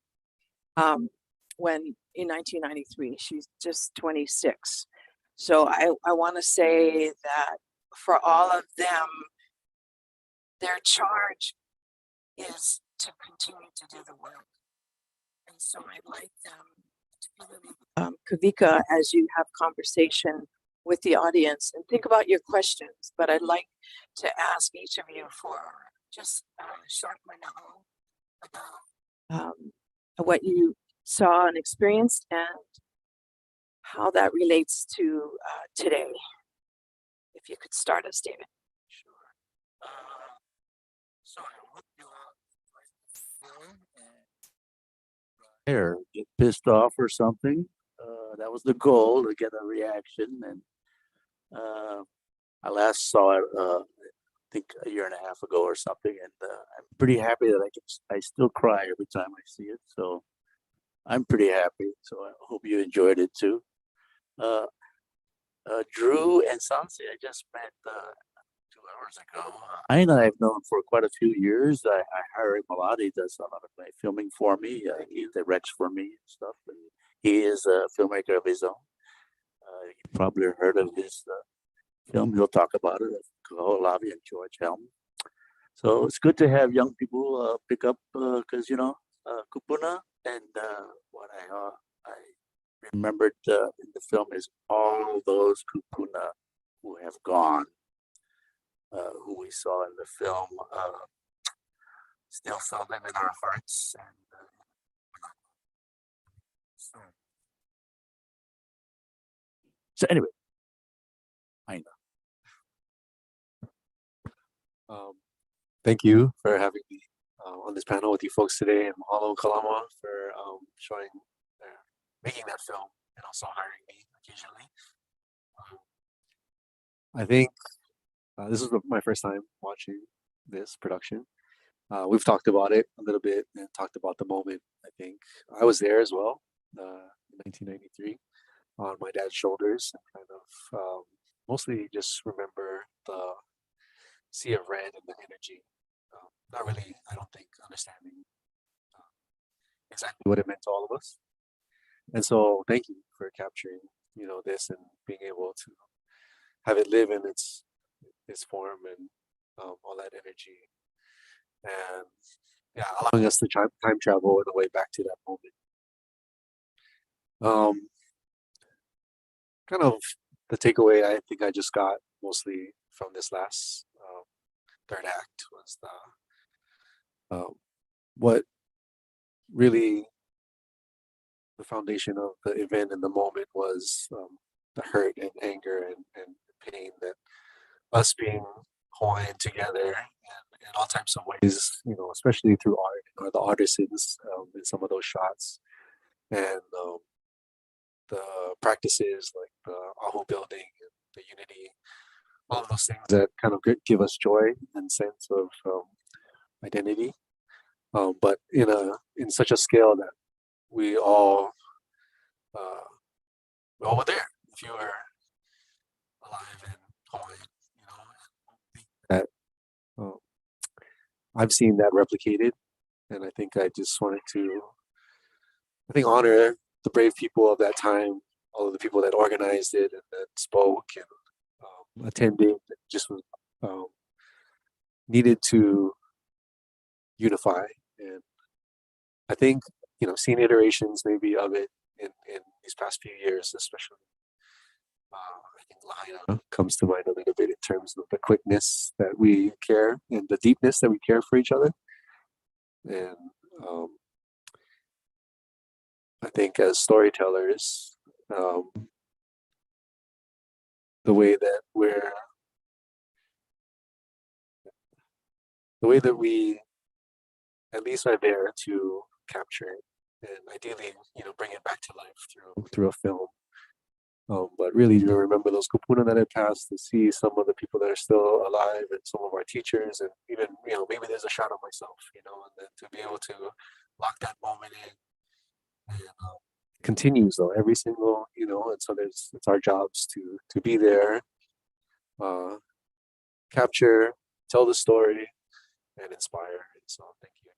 when in 1993, she's just 26. So I want to say that for all of them, their charge is to continue to do the work. And so I'd like them to Kavika, as you have conversation with the audience, and think about your questions, but I'd like to ask each of you for just a short manao about what you saw and experienced and how that relates to today. if you could start us, David. So I hope you or get pissed off or something. That was the goal, to get a reaction. And I last saw it, I think a year and a half ago or something, and I'm pretty happy that I still cry every time I see it. So I'm pretty happy. So I hope you enjoyed it too. Drew and Sancia, I just met 2 hours ago. ʻAina I've known for quite a few years. I hired Malati, does a lot of my filming for me. He directs for me and stuff. And he is a filmmaker of his own. You probably heard of his film. He'll talk about it. Kauhaina and George Helm. So it's good to have young people pick up because kupuna and what I remembered in the film is all those kupuna who have gone, who we saw in the film, still feel them in our hearts. And so anyway, I know. Thank you for having me on this panel with you folks today, and mahalo Kalama for making that film and also hiring me occasionally. I think this is my first time watching this production. We've talked about it a little bit and talked about the moment. I think I was there as well in 1993 on my dad's shoulders, and kind of mostly just remember the sea of red and the energy. Not really, I don't think, understanding exactly what it meant to all of us. And so thank you for capturing, this and being able to have it live in its form and all that energy. And yeah, allowing us to time travel in a way back to that moment. Kind of the takeaway I think I just got mostly from this last third act was what really the foundation of the event and the moment was, the hurt and anger and pain that us being Hawaiian together in all types of ways, especially through art or the artisans in some of those shots, and the practices like the ahu building and the unity, all of those things that kind of give us joy and sense of identity, but in such a scale that we all were there. If you were alive in Hawaii, that I've seen that replicated, and I think I just wanted to, honor the brave people of that time, all of the people that organized it and that spoke and attended, that just was needed to unify. And I think seeing iterations maybe of it in these past few years, especially. I think Lahaina comes to mind a little bit in terms of the quickness that we care and the deepness that we care for each other. And I think as storytellers, the way that we at least are there to capture it and ideally, bring it back to life through a film. But really, to remember those kupuna that had passed, to see some of the people that are still alive and some of our teachers, and even, maybe there's a shot of myself, and then to be able to lock that moment in. And continues though, every single, and so it's our jobs to be there, capture, tell the story, and inspire. And so thank you.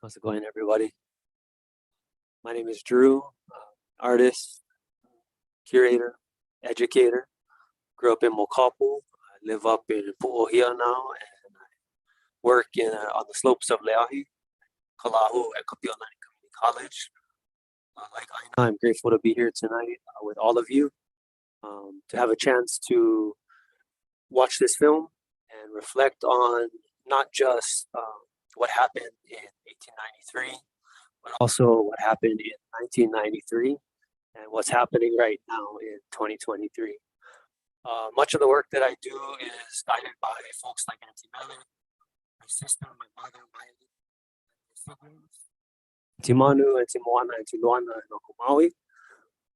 How's it going, everybody? My name is Drew, artist, curator, educator. Grew up in Mokaupu. I live up in Pu'ohia now, and I work on the slopes of Leahi, Kalahu at ʻIolani Community College. Like ʻAina, I'm grateful to be here tonight with all of you, to have a chance to watch this film and reflect on not just what happened in 1893, but also what happened in 1993 and what's happening right now in 2023. Much of the work that I do is guided by folks like Auntie Miller, my sister, my mother, Miley, my siblings, Auntie Manu, Auntie Moana, Auntie Luana, and Uncle Maui.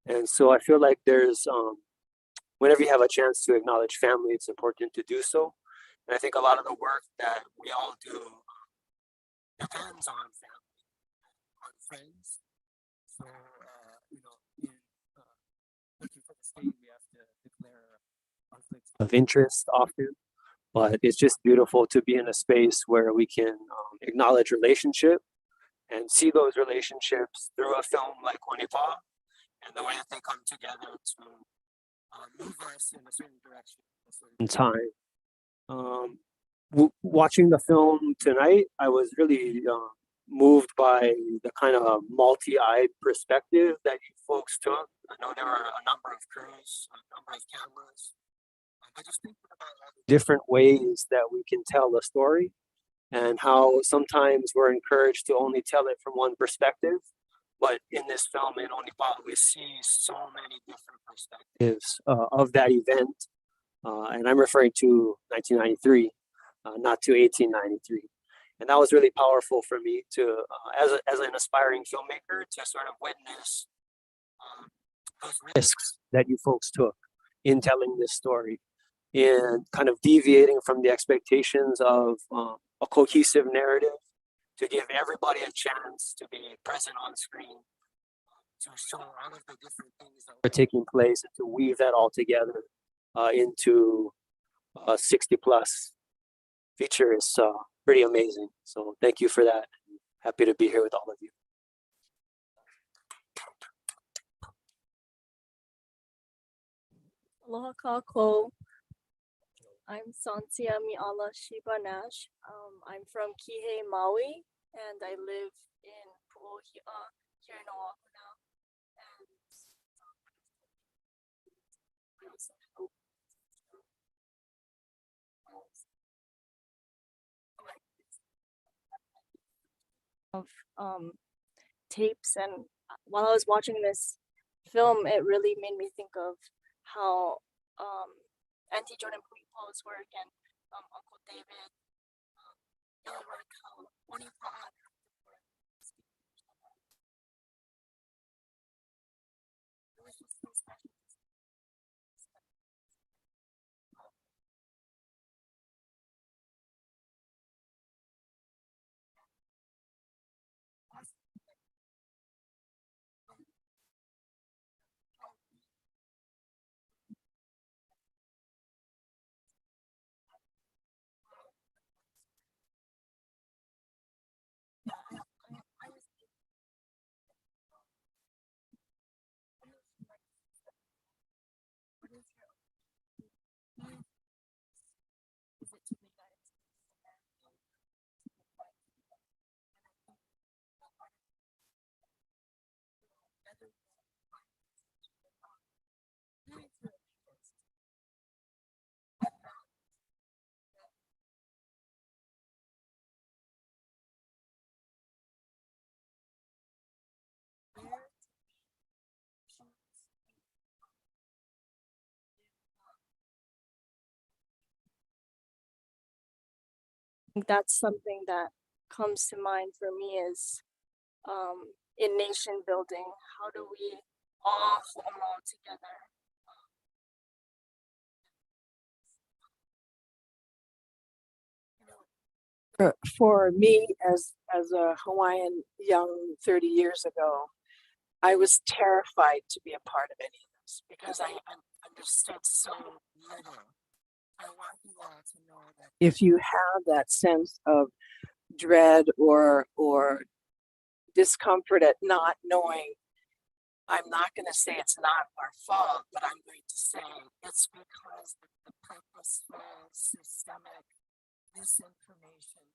And so I feel like there's, whenever you have a chance to acknowledge family, it's important to do so. And I think a lot of the work that we all do depends on family, on friends. So, you know, in looking for the state, we have to declare conflicts of interest often. But it's just beautiful to be in a space where we can acknowledge relationship and see those relationships through a film like ʻOnipaʻA and the way that they come together to move us in a certain direction at a certain time. Watching the film tonight, I was really moved by the kind of multi-eyed perspective that you folks took. I know there were a number of crews, a number of cameras. I just thinking about all the different ways that we can tell a story and how sometimes we're encouraged to only tell it from one perspective. But in this film in ʻOnipaʻA, we see so many different perspectives of that event. And I'm referring to 1993, not to 1893. And that was really powerful for me to, as an aspiring filmmaker, to sort of witness those risks that you folks took in telling this story, in kind of deviating from the expectations of a cohesive narrative, to give everybody a chance to be present on screen, to show all of the different things that were taking place and to weave that all together into a 60+ feature is pretty amazing. So thank you for that. Happy to be here with all of you. Aloha kākou. I'm Sancia Mi'ala Shiba Nash. I'm from Kihei, Maui, and I live in Pu'ohi'a here in Oahu now. Of tapes, and while I was watching this film, it really made me think of how Auntie Jordan Puipo's work and Uncle David their work, how ʻOnipaʻA it was just so special. That's something that comes to mind for me is in nation building, how do we all hold together? For me, as a Hawaiian young 30 years ago, I was terrified to be a part of any of this because I understood so little. I want you all to know that if you have that sense of dread or discomfort at not knowing, I'm not going to say it's not our fault, but I'm going to say it's because of the purposeful, systemic disinformation,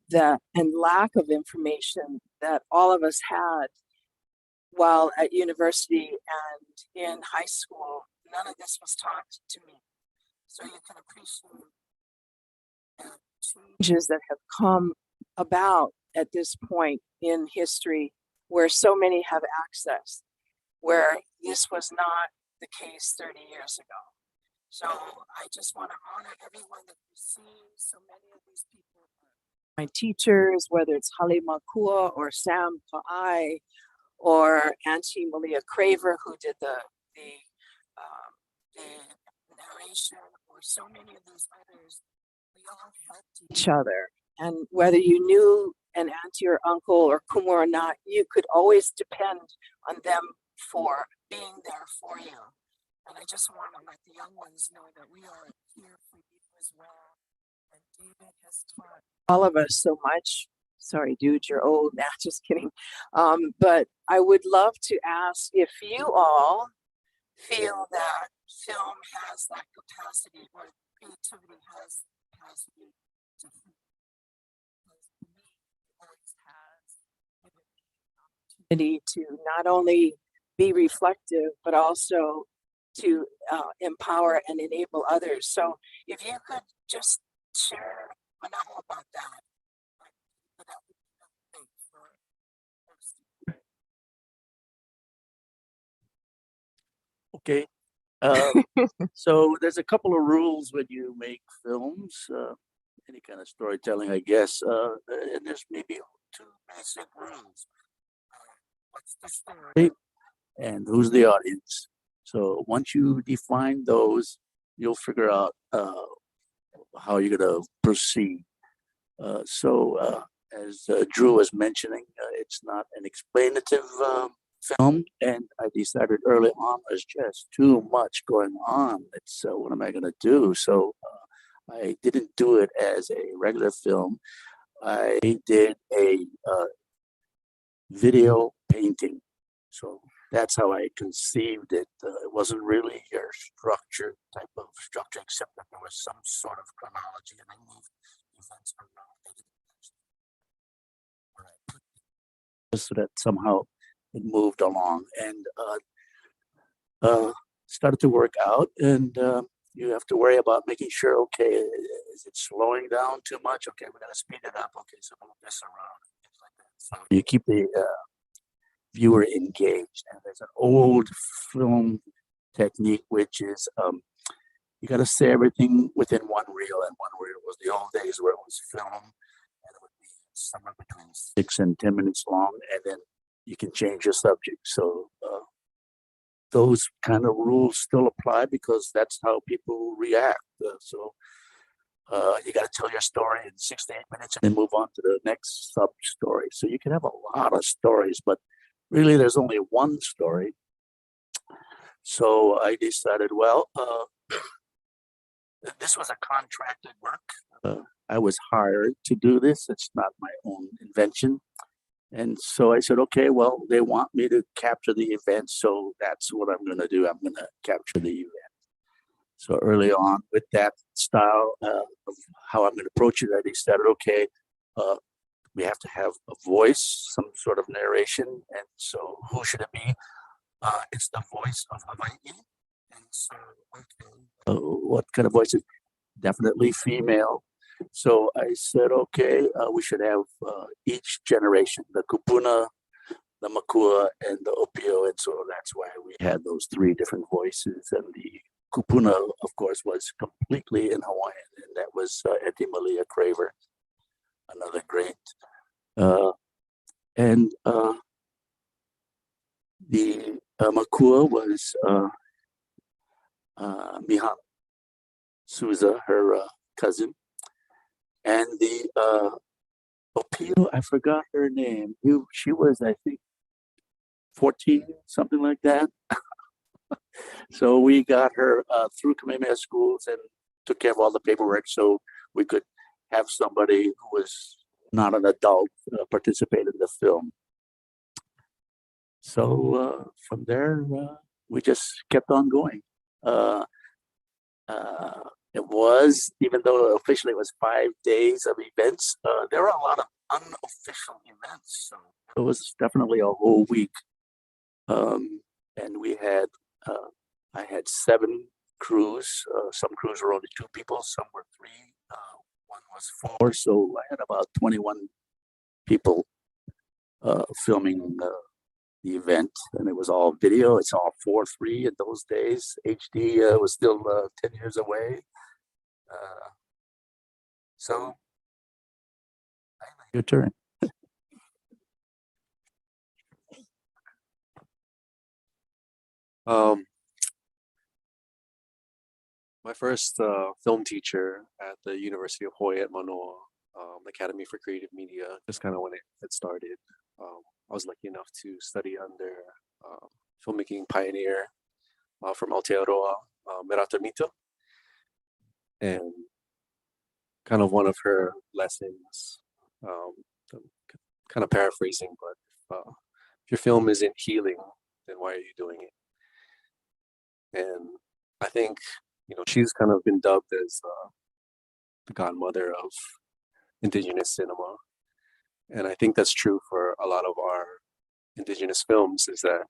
that and lack of information that all of us had while at university and in high school. None of this was taught to me. So you can appreciate the changes that have come about at this point in history where so many have access, where this was not the case 30 years ago. So I just want to honor everyone that you see. So many of these people are my teachers, whether it's Hale Makua or Sam Pa'ai or Auntie Malia Craver, who did the narration, or so many of these others. We all helped each other. And whether you knew an auntie or uncle or kumu or not, you could always depend on them for being there for you. And I just want to let the young ones know that we are here for you as well. And David has taught all of us so much. Sorry, dude, you're old. Nah, just kidding. But I would love to ask if you all feel that film has that capacity, or creativity has capacity to to not only be reflective, but also to empower and enable others. So if you could just share about that. Okay. So there's a couple of rules when you make films, any kind of storytelling, I guess. And there's maybe two basic rules. What's the story and who's the audience? So once you define those, you'll figure out how you're going to proceed. As Drew was mentioning, it's not an explanative film, and I decided early on there's just too much going on. It's what am I going to do? So I didn't do it as a regular film. I did a video painting. So that's how I conceived it. It wasn't really your structure type of structure, except that there was some sort of chronology, and I moved events around so that somehow it moved along and started to work out. And you have to worry about making sure, okay, is it slowing down too much? Okay, we're going to speed it up. Okay, so move this around. Like that. So you keep the viewer engaged. And there's an old film technique, which is you got to say everything within one reel, and one reel was the old days where it was film, and it would be somewhere between 6 and 10 minutes long, and then you can change your subject. So those kind of rules still apply because that's how people react. You got to tell your story in 6 to 8 minutes and then move on to the next sub story. So you can have a lot of stories, but really there's only one story. So I decided, well, this was a contracted work. I was hired to do this. It's not my own invention. And so I said, okay, well, they want me to capture the event, so that's what I'm going to do. I'm going to capture the event. So early on with that style of how I'm going to approach it, I decided, okay, we have to have a voice, some sort of narration. And so who should it be? It's the voice of Hawaii. And so, okay, what kind of voice? Definitely female. So I said, okay, we should have each generation, the kupuna, the makua, and the opio. And so that's why we had those 3 different voices. And the kupuna, of course, was completely in Hawaiian. And that was Auntie Malia Craver, another great. The makua was Miha Souza, her cousin. And the opio, I forgot her name. She was, I think, 14, something like that. So we got her through Kamehameha schools and took care of all the paperwork so we could have somebody who was not an adult participate in the film. So from there, we just kept on going. It was, even though officially it was 5 days of events, there were a lot of unofficial events. So it was definitely a whole week. And we had, I had 7 crews. Some crews were only 2 people, some were 3, one was 4. So I had about 21 people filming the event, and it was all video. It's all 4:3 in those days. HD was still 10 years away. So, your turn. My first film teacher at the University of Hawaii at Manoa, Academy for Creative Media, just kind of when it started. I was lucky enough to study under filmmaking pioneer from Aotearoa, Merata Mito. And kind of one of her lessons, kind of paraphrasing, but if your film isn't healing, then why are you doing it? And I think, she's kind of been dubbed as the godmother of indigenous cinema. And I think that's true for a lot of our indigenous films, is that,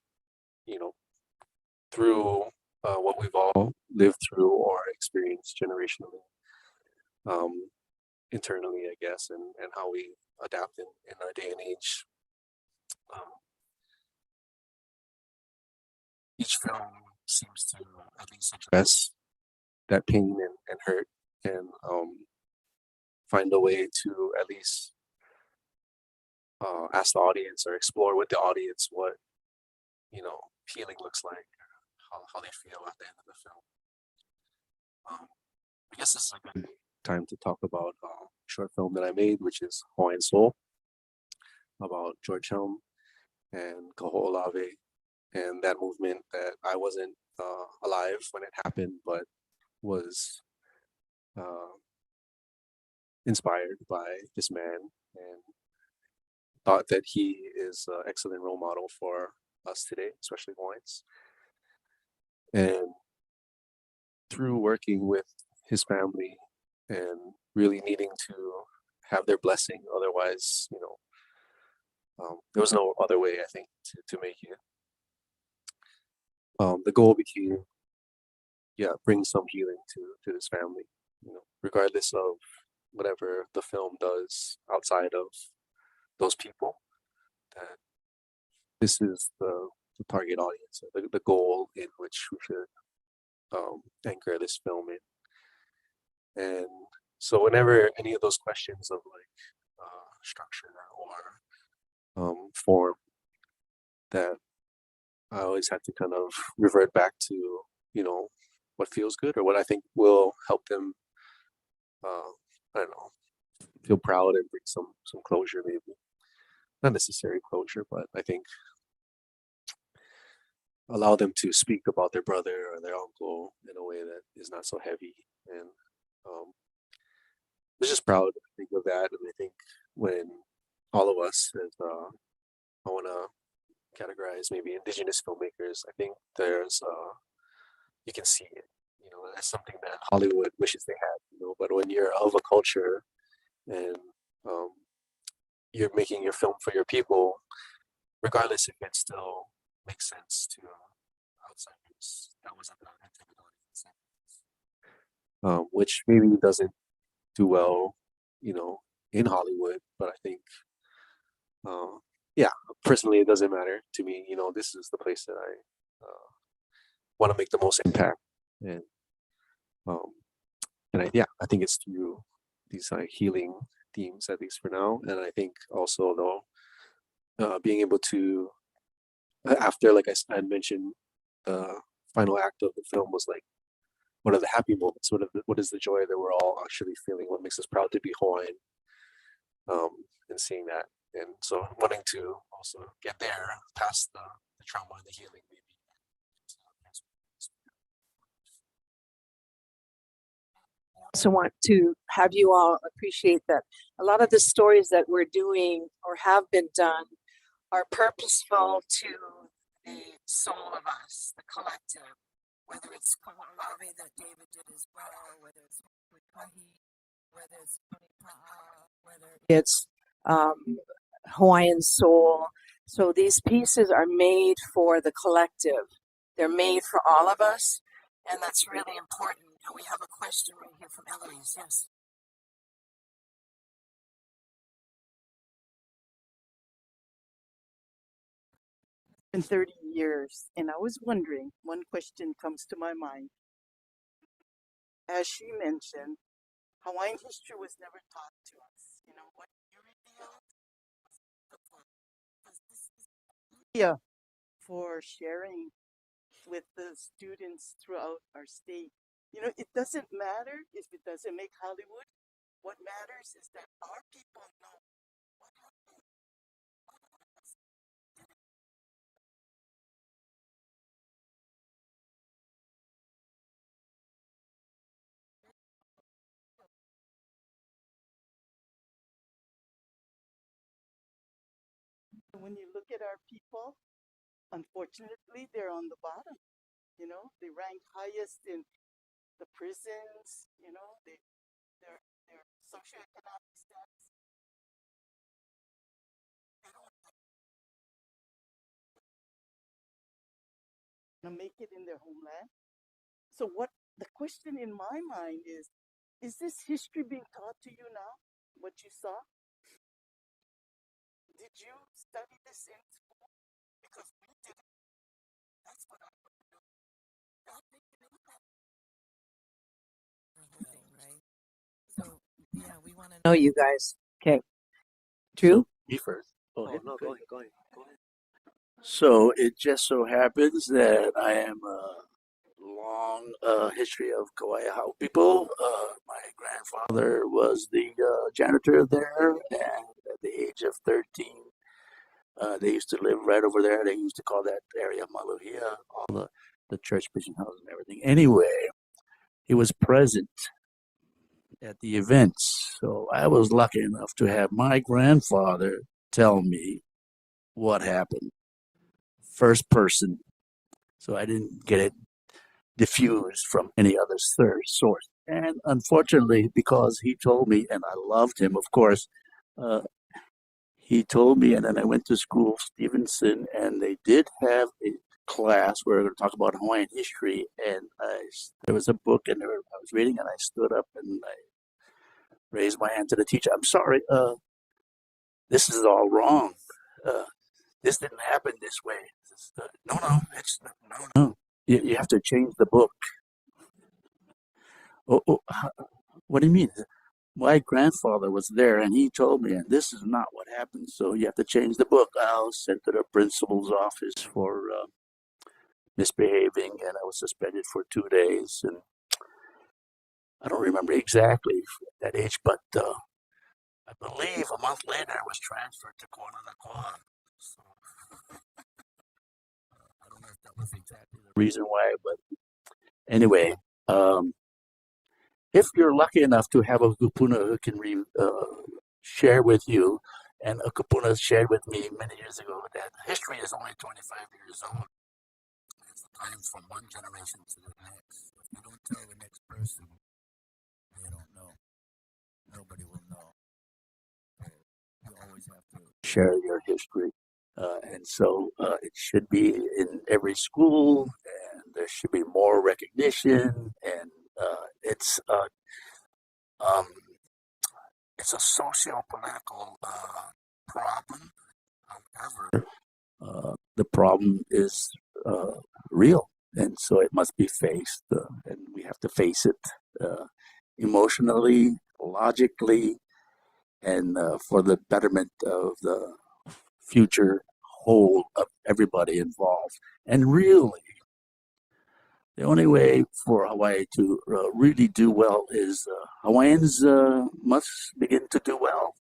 through what we've all lived through or experienced generationally, internally, I guess, and how we adapt in our day and age. Each film seems to at least address that pain and hurt, and find a way to at least ask the audience or explore with the audience what healing looks like, how they feel at the end of the film. I guess this is a good time to talk about a short film that I made, which is Hawaiian Soul, about George Helm and Kaho'olawe, and that movement that I wasn't alive when it happened, but was inspired by this man, and thought that he is an excellent role model for us today, especially Hawaiians. And through working with his family and really needing to have their blessing, otherwise, there was no other way, I think, to make it. The goal became, bring some healing to this family, regardless of whatever the film does outside of those people, that this is the target audience, the goal in which we should anchor this film in. And so whenever any of those questions of structure or form, that I always have to kind of revert back to, what feels good or what I think will help them, I don't know, feel proud and bring some closure, maybe. Not necessary closure, but I think allow them to speak about their brother or their uncle in a way that is not so heavy. And I was just proud, I think, of that. And I think when all of us, as I want to categorize maybe indigenous filmmakers, I think there's you can see it, that's something that Hollywood wishes they had, but when you're of a culture and you're making your film for your people, regardless if it still makes sense to outsiders, that wasn't the audience, which maybe doesn't do well, in Hollywood, but I think, personally, it doesn't matter to me. This is the place that I want to make the most impact, and I think it's through these healing themes, at least for now. And I think also, though, being able to, after, like I had mentioned, the final act of the film was like, what are the happy moments? What is the joy that we're all actually feeling? What makes us proud to be Hawaiian? And seeing that, and so wanting to also get there past the trauma and the healing, maybe. I also want to have you all appreciate that a lot of the stories that we're doing or have been done are purposeful to the soul of us, the collective, whether it's Kaho'olawe that David did as well, whether it's Paikai, whether it's ʻOnipaʻA, whether it's Hawaiian Soul. So these pieces are made for the collective. They're made for all of us, and that's really important. And we have a question right here from Eloise. Yes. In 30 years, and I was wondering, one question comes to my mind. As she mentioned, Hawaiian history was never taught to us. You know, what you revealed yeah, for sharing with the students throughout our state. You know, it doesn't matter if it doesn't make Hollywood. What matters is that our people know what happened. When you look at our people, unfortunately, they're on the bottom. You know, they rank highest in the prisons. You know, their socioeconomic status. They don't want to make it in their homeland. So what the question in my mind is this history being taught to you now? What you saw? Did you study this in school? Because we didn't. That's what I want to know. God make it in that. Right. So yeah, we want to know you guys. Okay. Drew? Me first. Oh, no, go ahead, go ahead, go ahead. So it just so happens that I am a long history of Kauai people. My grandfather was the janitor there, and at the age of 13, they used to live right over there. They used to call that area Maluhia, all the church mission house and everything. Anyway, he was present at the events. So I was lucky enough to have my grandfather tell me what happened. First person. So I didn't get it diffused from any other source. And unfortunately, because he told me, and I loved him, of course, he told me, and then I went to school, Stevenson, and they did have a class where we were going to talk about Hawaiian history, and there was a book, and I was reading, and I stood up, and I raised my hand to the teacher. I'm sorry, this is all wrong. This didn't happen this way. No. You have to change the book. What do you mean? My grandfather was there, and he told me, and this is not what happened. So you have to change the book. I was sent to the principal's office for misbehaving, and I was suspended for 2 days. And I don't remember exactly that age, but I believe a month later I was transferred to Kauhaina. So I don't know if that was exactly the reason why, but anyway, if you're lucky enough to have a kupuna who can share with you, and a kupuna shared with me many years ago that history is only 25 years old. It's the time from one generation to the next. If you don't tell the next person, they don't know. Nobody will know. You always have to share your history. And so it should be in every school, and there should be more recognition, and it's a socio-political problem. However, the problem is real, and so it must be faced, and we have to face it emotionally, logically, and for the betterment of the future whole of everybody involved. And really, the only way for Hawaii to really do well is Hawaiians must begin to do well.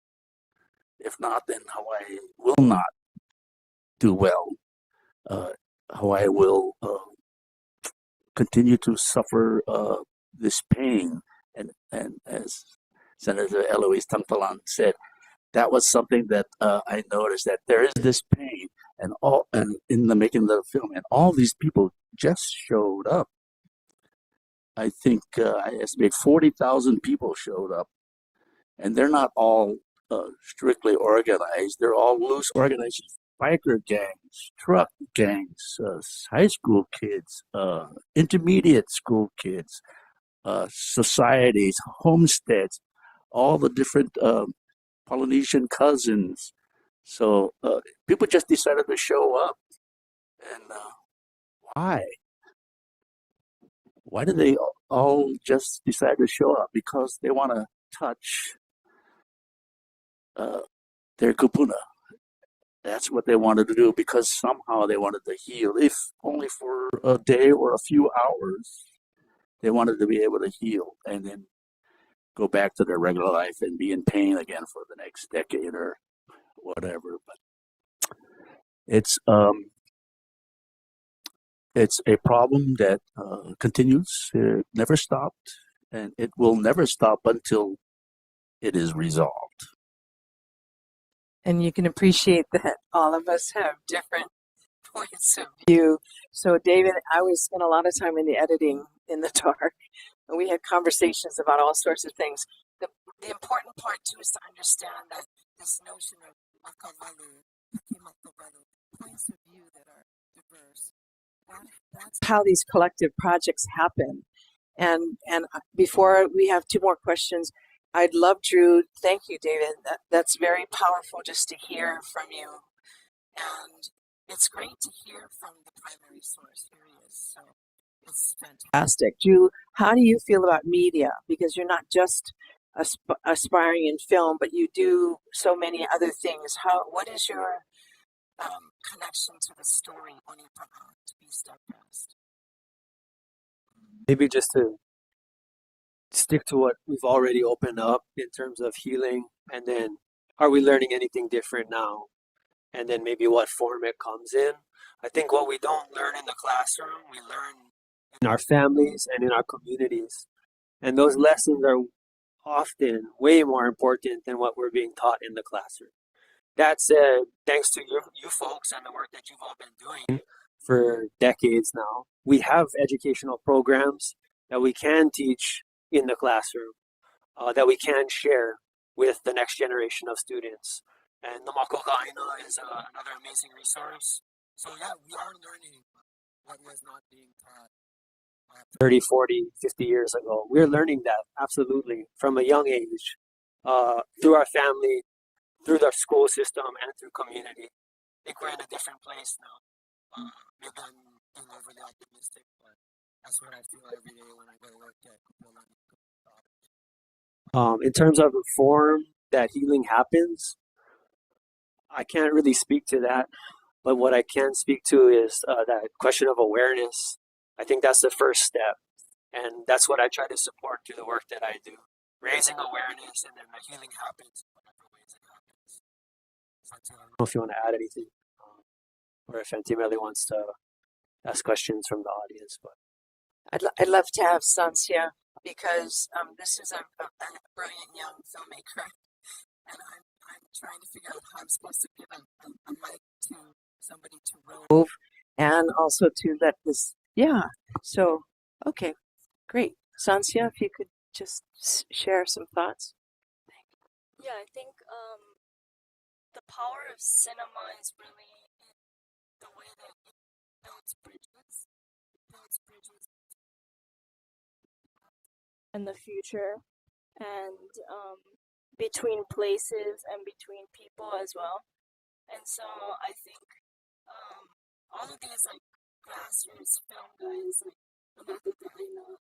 If not, then Hawaii will not do well. Hawaii will continue to suffer this pain. And as Senator Eloise Tampalan said, that was something that I noticed, that there is this pain, and in the making of the film, and all these people just showed up. I think I estimate 40,000 people showed up, and they're not all strictly organized. They're all loose organizations, biker gangs, truck gangs, high school kids, intermediate school kids, societies, homesteads, all the different Polynesian cousins. So people just decided to show up. And why? Why do they all just decide to show up? Because they want to touch their kupuna. That's what they wanted to do, because somehow they wanted to heal, if only for a day or a few hours. They wanted to be able to heal and then go back to their regular life and be in pain again for the next decade or whatever. But it's a problem that continues. It never stopped, and it will never stop until it is resolved. And you can appreciate that all of us have different points of view. So David, I always spent a lot of time in the editing in the dark, and we had conversations about all sorts of things. The important part too is to understand that this notion of points of view that are diverse, that's how these collective projects happen. And before we have two more questions, I'd love, Drew, thank you, David. That's very powerful just to hear from you. And it's great to hear from the primary source. Here he is. So it's fantastic. Drew, how do you feel about media? Because you're not just aspiring in film, but you do so many other things. What is your connection to the story ʻOnipaʻA, to be steadfast? Maybe just to stick to what we've already opened up in terms of healing, and then are we learning anything different now? And then maybe what form it comes in. I think what we don't learn in the classroom, we learn in our families and in our communities. And those lessons are often way more important than what we're being taught in the classroom. That said, thanks to you folks and the work that you've all been doing for decades now, we have educational programs that we can teach in the classroom, that we can share with the next generation of students. And the ʻAina is another amazing resource. So yeah, we are learning what was not being taught 30, 40, 50 years ago. We're learning that, absolutely, from a young age, through our family, through the school system, and through community. I think we're in a different place now. Maybe I'm being overly optimistic, but that's what I feel every day when I go to work at ʻIolani. In terms of the form that healing happens, I can't really speak to that, but what I can speak to is that question of awareness. I think that's the first step, and that's what I try to support through the work that I do. Raising awareness, and then the healing happens in whatever ways it happens. So I don't know if you want to add anything, or if Antimeli wants to ask questions from the audience. But I'd love to have Sancia, because this is a brilliant young filmmaker, and I'm trying to figure out how I'm supposed to give a mic to somebody to move, and also to let this, so, okay, great. Sancia, if you could just share some thoughts. Yeah, I think the power of cinema is really in the way that it builds bridges in the future, and between places and between people as well. And so I think all of these like grassroots film guys, like ʻAnipaʻA,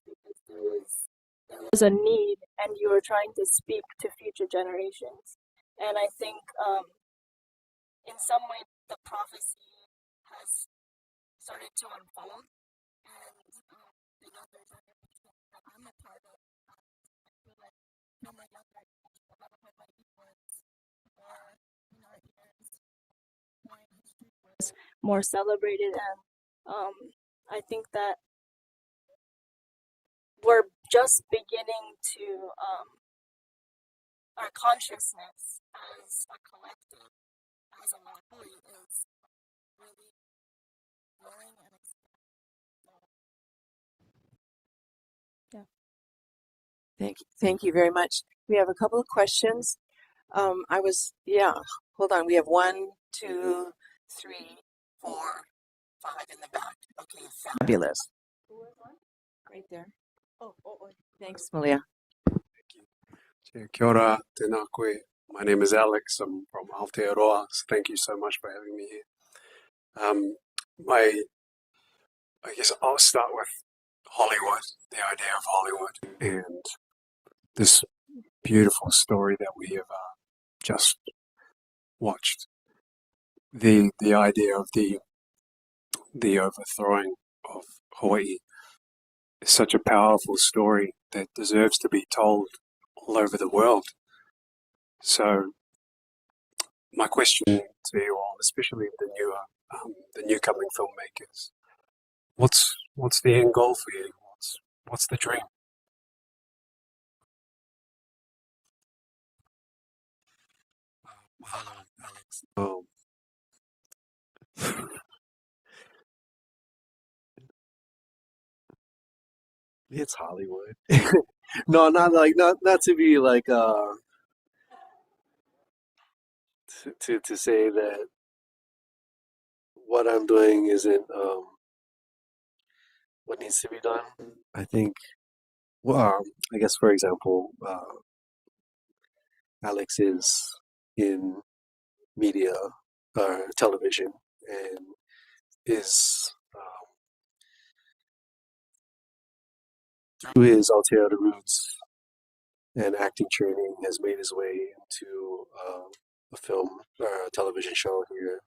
because there was a need, and you were trying to speak to future generations. And I think in some way the prophecy has started to unfold, and the younger generation that I'm a part of, I feel like from a younger age, a lot of my influence or in our ears, Hawaiian history was more celebrated, and I think that we're just beginning to our consciousness as a collective, as a Maui, is really growing and expanding. Thank you very much. We have a couple of questions. Hold on. We have 1, 2, 3, 4, 5 in the back. Okay, fabulous. Right there. Oh, thanks, Malia. Kia ora, tēnā koe. My name is Alex. I'm from Aotearoa. So thank you so much for having me here. I guess I'll start with Hollywood, the idea of Hollywood, and this beautiful story that we have just watched. The idea of the overthrowing of Hawaii is such a powerful story that deserves to be told all over the world. So my question to you all, especially the new coming filmmakers, what's the end goal for you? What's the dream? Hello, Alex. It's Hollywood. No, not to be like to say that what I'm doing isn't what needs to be done. I think, well, I guess for example, Alex is in media or television and is through his Aotearoa roots and acting training has made his way into a film or a television show here,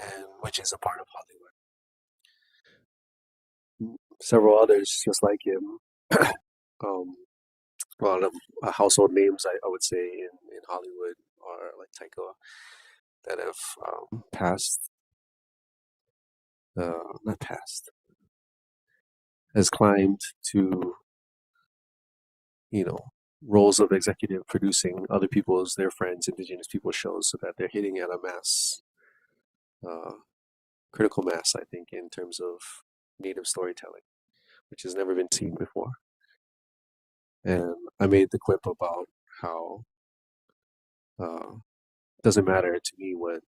and which is a part of Hollywood. Several others just like him. A lot of household names I would say in Hollywood are like Taika that have not passed, has climbed to, roles of executive producing other people's, their friends, indigenous people shows so that they're hitting at a mass, critical mass, I think, in terms of native storytelling, which has never been seen before. And I made the quip about how doesn't matter to me what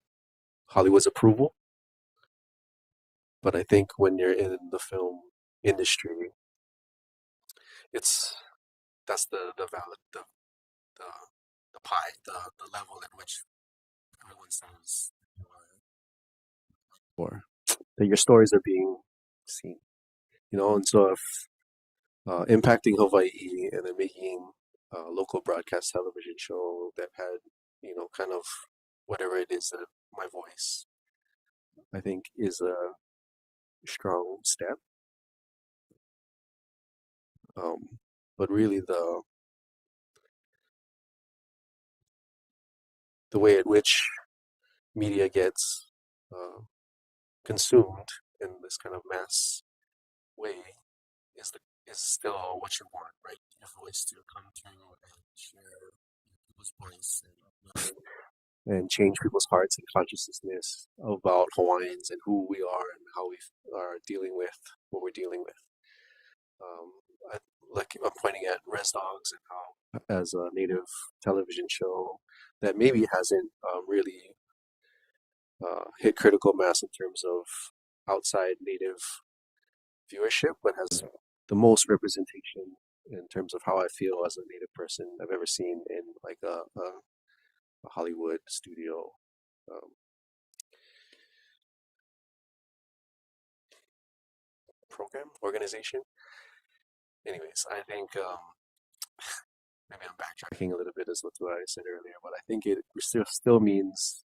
Hollywood's approval, but I think when you're in the film industry, that's the pie, the level at which everyone says or that your stories are being seen, and so if impacting Hawaii and then making a local broadcast television show that had, kind of whatever it is that my voice, I think, is a strong step. But really the way at which media gets consumed in this kind of mass way is still what you want, right? Your voice to come through and share people's voice and change people's hearts and consciousness about Hawaiians and who we are and how we are dealing with what we're dealing with. I'm pointing at Res Dogs and how, as a native television show that maybe hasn't really hit critical mass in terms of outside native viewership, but has the most representation in terms of how I feel as a native person I've ever seen in like a Hollywood studio. Organization. Anyways, I think maybe I'm backtracking a little bit as to what I said earlier, but I think it still means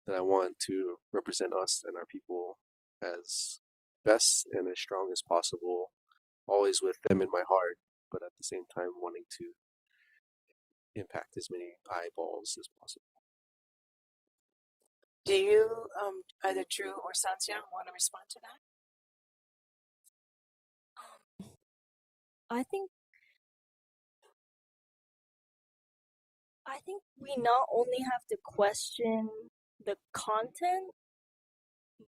that I want to represent us and our people as best and as strong as possible, always with them in my heart, but at the same time wanting to impact as many eyeballs as possible. Do you, either Drew or Sancia, want to respond to that? I think we not only have to question the content,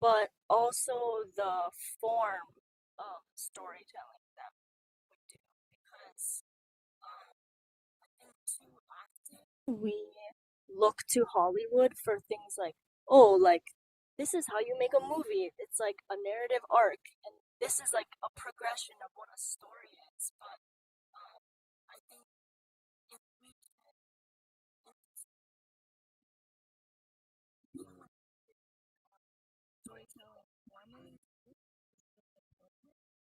but also the form of storytelling that we do, because I think too often we look to Hollywood for things like, this is how you make a movie. It's like a narrative arc, and this is like a progression of what a story is. But I think if we can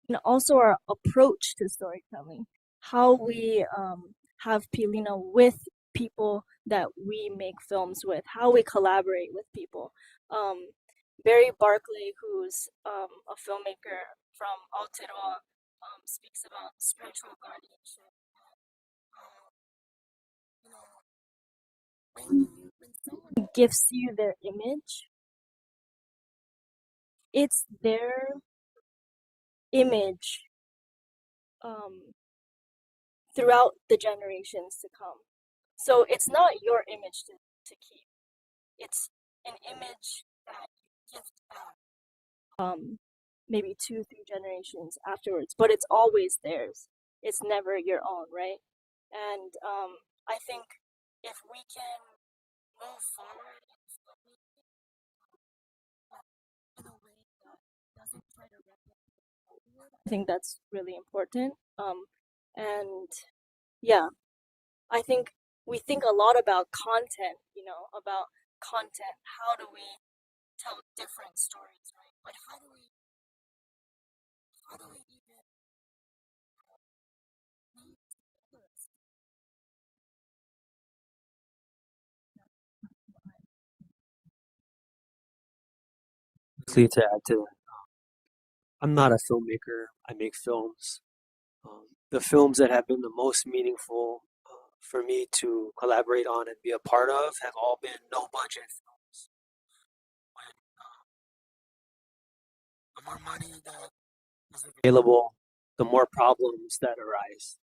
and also our approach to storytelling, how we have Pilina with people that we make films with, how we collaborate with people. Barry Barclay, who's a filmmaker from Aotearoa, speaks about spiritual guardianship. When someone gifts you their image, it's their image throughout the generations to come. So it's not your image to keep. It's an image that you gift back, maybe 2-3 generations afterwards, but it's always theirs. It's never your own, right? And I think if we can move forward in a way that doesn't try to replicate Hollywood, I think that's really important. And yeah, I think we think a lot about content, about content. How do we tell different stories, right? But how do we even To add to that, I'm not a filmmaker. I make films. The films that have been the most meaningful for me to collaborate on and be a part of have all been no budget films. When the more money that is available, the more problems that arise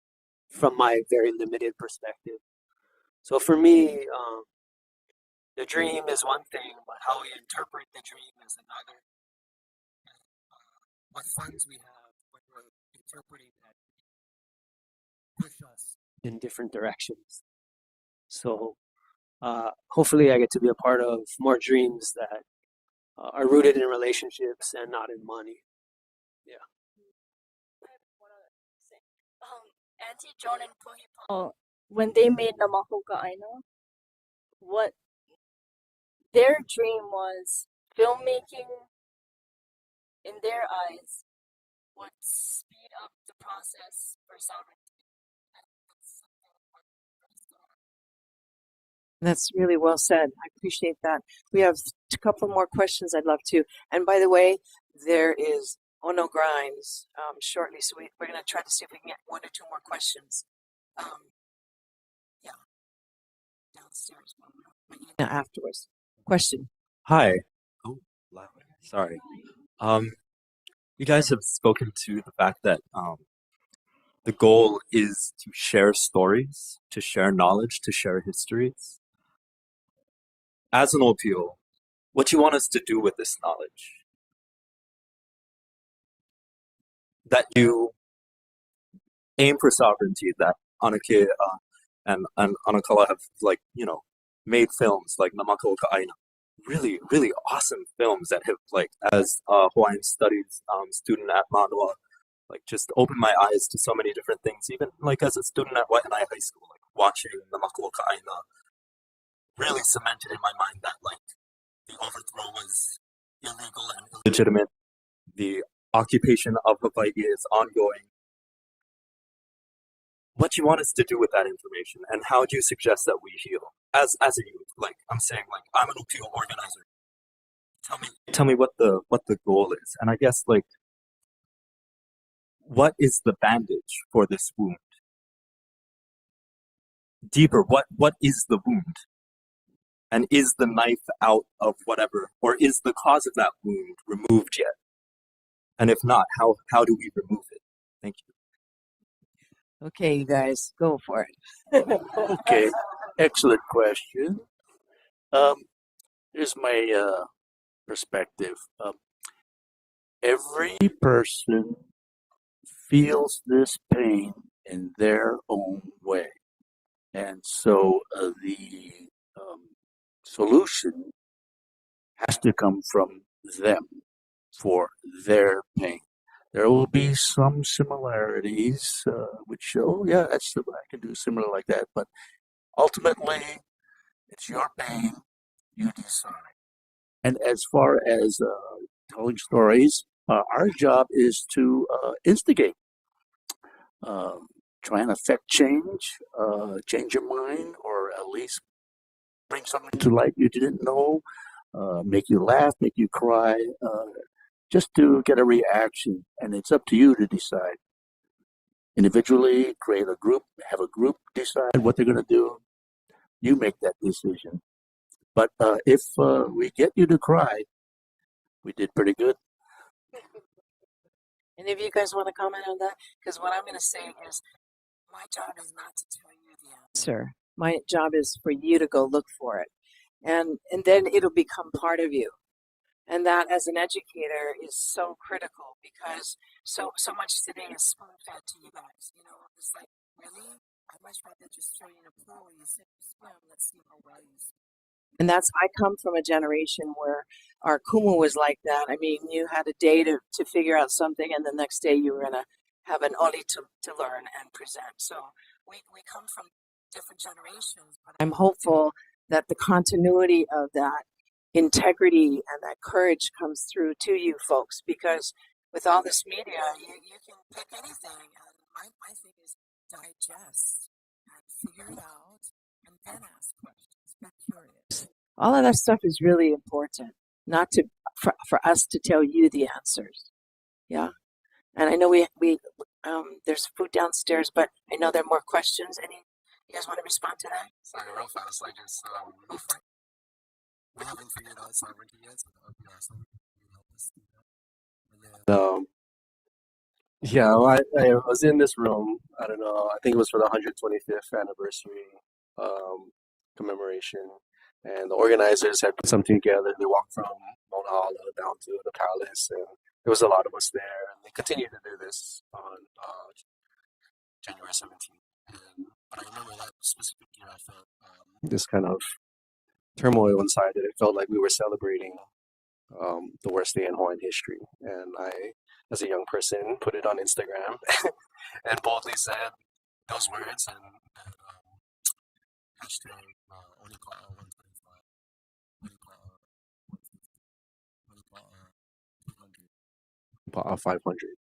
from my very limited perspective. So for me, the dream is one thing, but how we interpret the dream is another. What funds we have when we're interpreting that push us in different directions. So hopefully I get to be a part of more dreams that are rooted in relationships and not in money. Yeah. Auntie Joan and Puhipo, when they made Namahoka ʻAina, what their dream was, filmmaking in their eyes would speed up the process for sovereignty. That's really well said. I appreciate that. We have a couple more questions I'd love to. And by the way, there is Ono Grimes shortly, so we're going to try to see if we can get 1 or 2 more questions. Yeah, downstairs. Afterwards. Question. Hi. Oh, loud. Sorry. You guys have spoken to the fact that the goal is to share stories, to share knowledge, to share histories. As an OPO, what do you want us to do with this knowledge? That you aim for sovereignty, that Anake and Anakala have, made films like Namako ʻAina. Really, really awesome films that have, as a Hawaiian studies student at Manoa, just opened my eyes to so many different things. Even, as a student at Waianae High School, watching Namako ʻAina really cemented in my mind that, the overthrow was illegal and illegitimate. The occupation of Hawaii is ongoing. What do you want us to do with that information, and how do you suggest that we heal? As a youth, I'm saying, I'm an OPO organizer. Tell me what the goal is, and I guess what is the bandage for this wound? Deeper, what is the wound? And is the knife out of whatever, or is the cause of that wound removed yet? And if not, how do we remove it? Thank you. Okay, you guys, go for it. Okay, excellent question. Here's my perspective. Every person feels this pain in their own way. And so the solution has to come from them for their pain. There will be some similarities which show, yeah, I can do similar like that. But ultimately, it's your pain, you decide. And as far as telling stories, Our job is to instigate, try and affect change, change your mind, or at least bring something to light you didn't know, make you laugh, make you cry, just to get a reaction. And it's up to you to decide. Individually, create a group, have a group decide what they're going to do. You make that decision. But if we get you to cry, we did pretty good. Any of you guys want to comment on that? Because what I'm going to say is my job is not to tell you the answer. My job is for you to go look for it. And then it'll become part of you. And that as an educator is so critical because so much today is spoon fed to you guys. You know, it's like, really? I'd much rather just throw you in a pool where you sit and swim. Let's see how well you swim. And I come from a generation where our kumu was like that. I mean, you had a day to figure out something, and the next day you were going to have an oli to learn and present. So we come from different generations, but I'm hopeful that the continuity of that integrity and that courage comes through to you folks, because with all this media, you can pick anything. And my thing is digest and figure it out and then ask questions. Be curious. All of that stuff is really important, not to for us to tell you the answers. Yeah. And I know we there's food downstairs, but I know there are more questions. You guys want to respond to that? Sorry, real fast. I just we haven't figured out sovereignty yet, so that would be awesome. You help us do that. Yeah, well, I was in this room. I don't know. I think it was for the 125th anniversary commemoration, and the organizers had put something together. They walked from Mauna Hala down to the palace, and there was a lot of us there. And they continue to do this on January 17th. But I remember that specific year I felt this kind of turmoil inside it. It felt like we were celebrating the worst day in Hawaiian history. And I, as a young person, put it on Instagram and boldly said those words and hashtag ʻOnipaʻA 125, ʻOnipaʻA 500.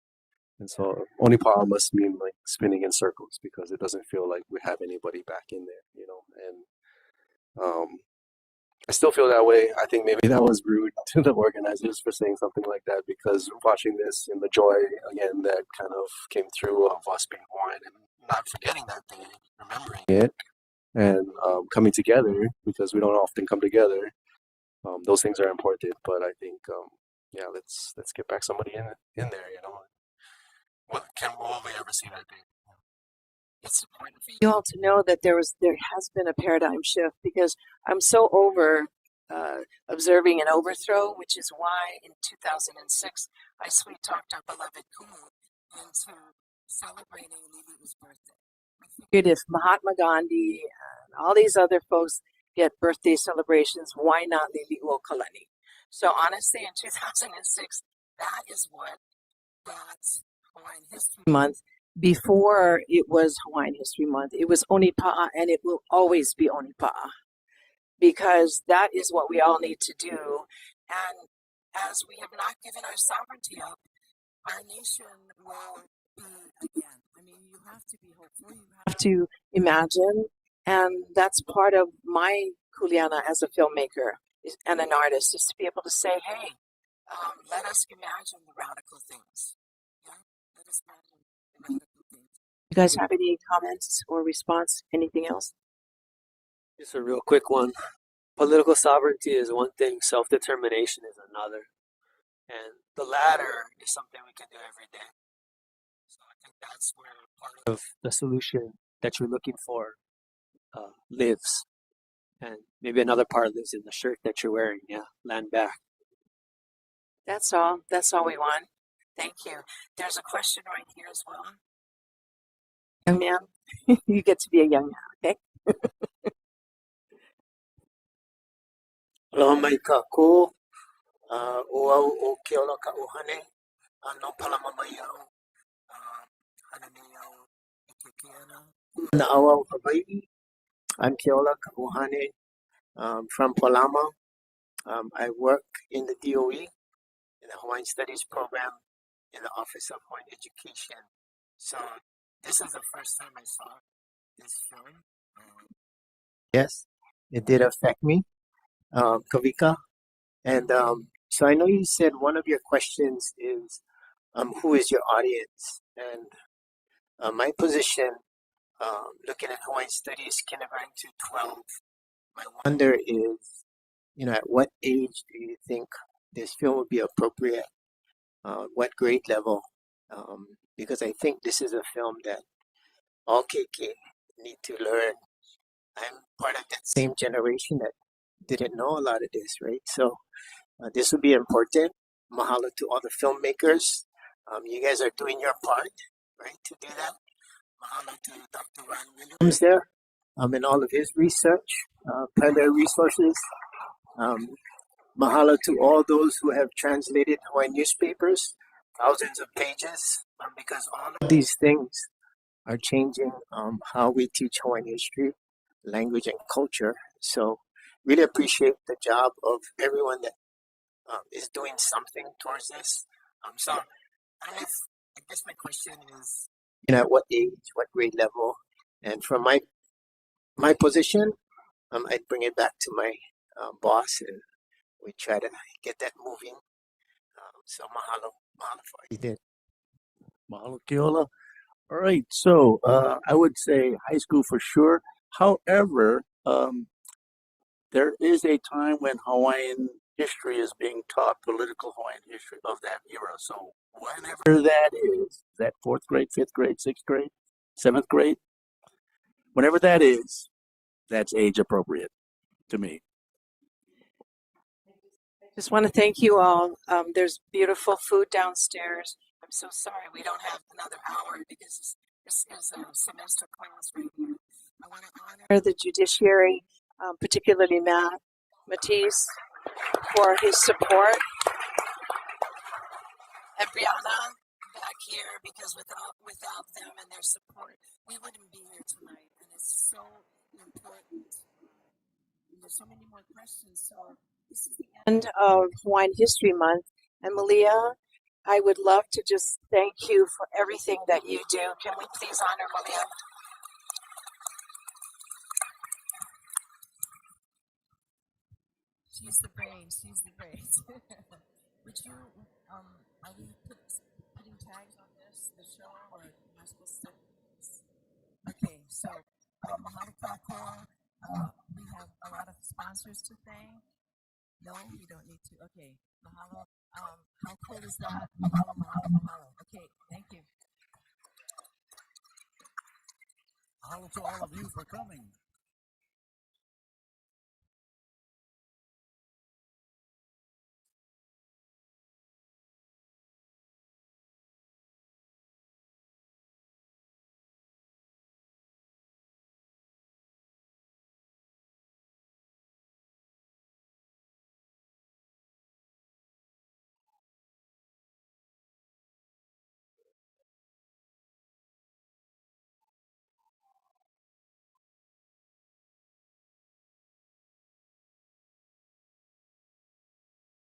And so ʻOnipaʻA must mean like spinning in circles, because it doesn't feel like we have anybody back in there, you know. And I still feel that way. I think maybe that was rude to the organizers for saying something like that, because watching this and the joy again that kind of came through of us being Hawaiian and not forgetting that day, remembering it, and coming together, because we don't often come together. Those things are important, but I think yeah, let's get back somebody in there, you know. Will we ever see that day? It's important for you all to know that there has been a paradigm shift, because I'm so over observing an overthrow, which is why in 2006 I sweet talked our beloved Kumu into celebrating Lili'u's birthday. I figured if Mahatma Gandhi and all these other folks get birthday celebrations, why not Aliʻiōlani? So honestly, in 2006, that is what got Hawaiian History Month. Before it was Hawaiian History Month, it was ʻOnipaʻA, and it will always be ʻOnipaʻA, because that is what we all need to do. And as we have not given our sovereignty up, our nation will be again. I mean, you have to be hopeful. You have to imagine, and that's part of my kuleana as a filmmaker and an artist, is to be able to say, hey, let us imagine the radical things. Yeah? Let us imagine the radical things. You guys have any comments or response? Anything else? Just a real quick one. Political sovereignty is one thing, self-determination is another. And the latter is something we can do every day. So I think that's where part of the solution that you're looking for lives. And maybe another part lives in the shirt that you're wearing. Yeah, land back. That's all. That's all we want. Thank you. There's a question right here as well. Young man, you get to be a young man, okay? Aloha mai kākou, o au o ke ola ka ohane, no palama mai au, hana nei au i ke keana. Na au au Hawaii, I'm ke ola ka ohane, from Palama. I work in the DOE, in the Hawaiian Studies program in the Office of Hawaiian Education. So this is the first time I saw this film. Yes, it did affect me, Kavika. And so I know you said one of your questions is, who is your audience? And my position, looking at Hawaiian Studies, kindergarten to 12, my wonder is, at what age do you think this film would be appropriate? What grade level? Because I think this is a film that all KK need to learn. I'm part of that same generation that didn't know a lot of this, right? So this would be important. Mahalo to all the filmmakers. You guys are doing your part, right, to do that. Mahalo to Dr. Ron Williams there, and all of his research, primary resources. Mahalo to all those who have translated Hawaiian newspapers, thousands of pages, because all of these things are changing how we teach Hawaiian history, language, and culture. So really appreciate the job of everyone that is doing something towards this. So I guess my question is, at what age, what grade level? And from my position, I'd bring it back to my boss, and we try to get that moving. So mahalo for what you did. Mahalo keola. All right, so I would say high school for sure. However, there is a time when Hawaiian history is being taught, political Hawaiian history of that era. So whenever that is that 4th grade, 5th grade, 6th grade, 7th grade, whenever that is, that's age appropriate to me. Just want to thank you all. There's beautiful food downstairs. I'm so sorry we don't have another hour because this is a semester class right here. I want to honor the judiciary, particularly Matisse, for his support. And Brianna back here, because without them and their support, we wouldn't be here tonight. And it's so important. There's so many more questions. So this is the end of Hawaiian History Month. And Malia, I would love to just thank you for everything that you do. Can we please honor Malia? She's the brains. She's the brains. Would you, are we putting tags on this, the show, or am I supposed to? Okay, so mahalo kākou. We have a lot of sponsors to thank. No, you don't need to. Okay, mahalo. How cool is that? Mahalo, mahalo, mahalo. Okay, thank you. Mahalo to all of you for coming.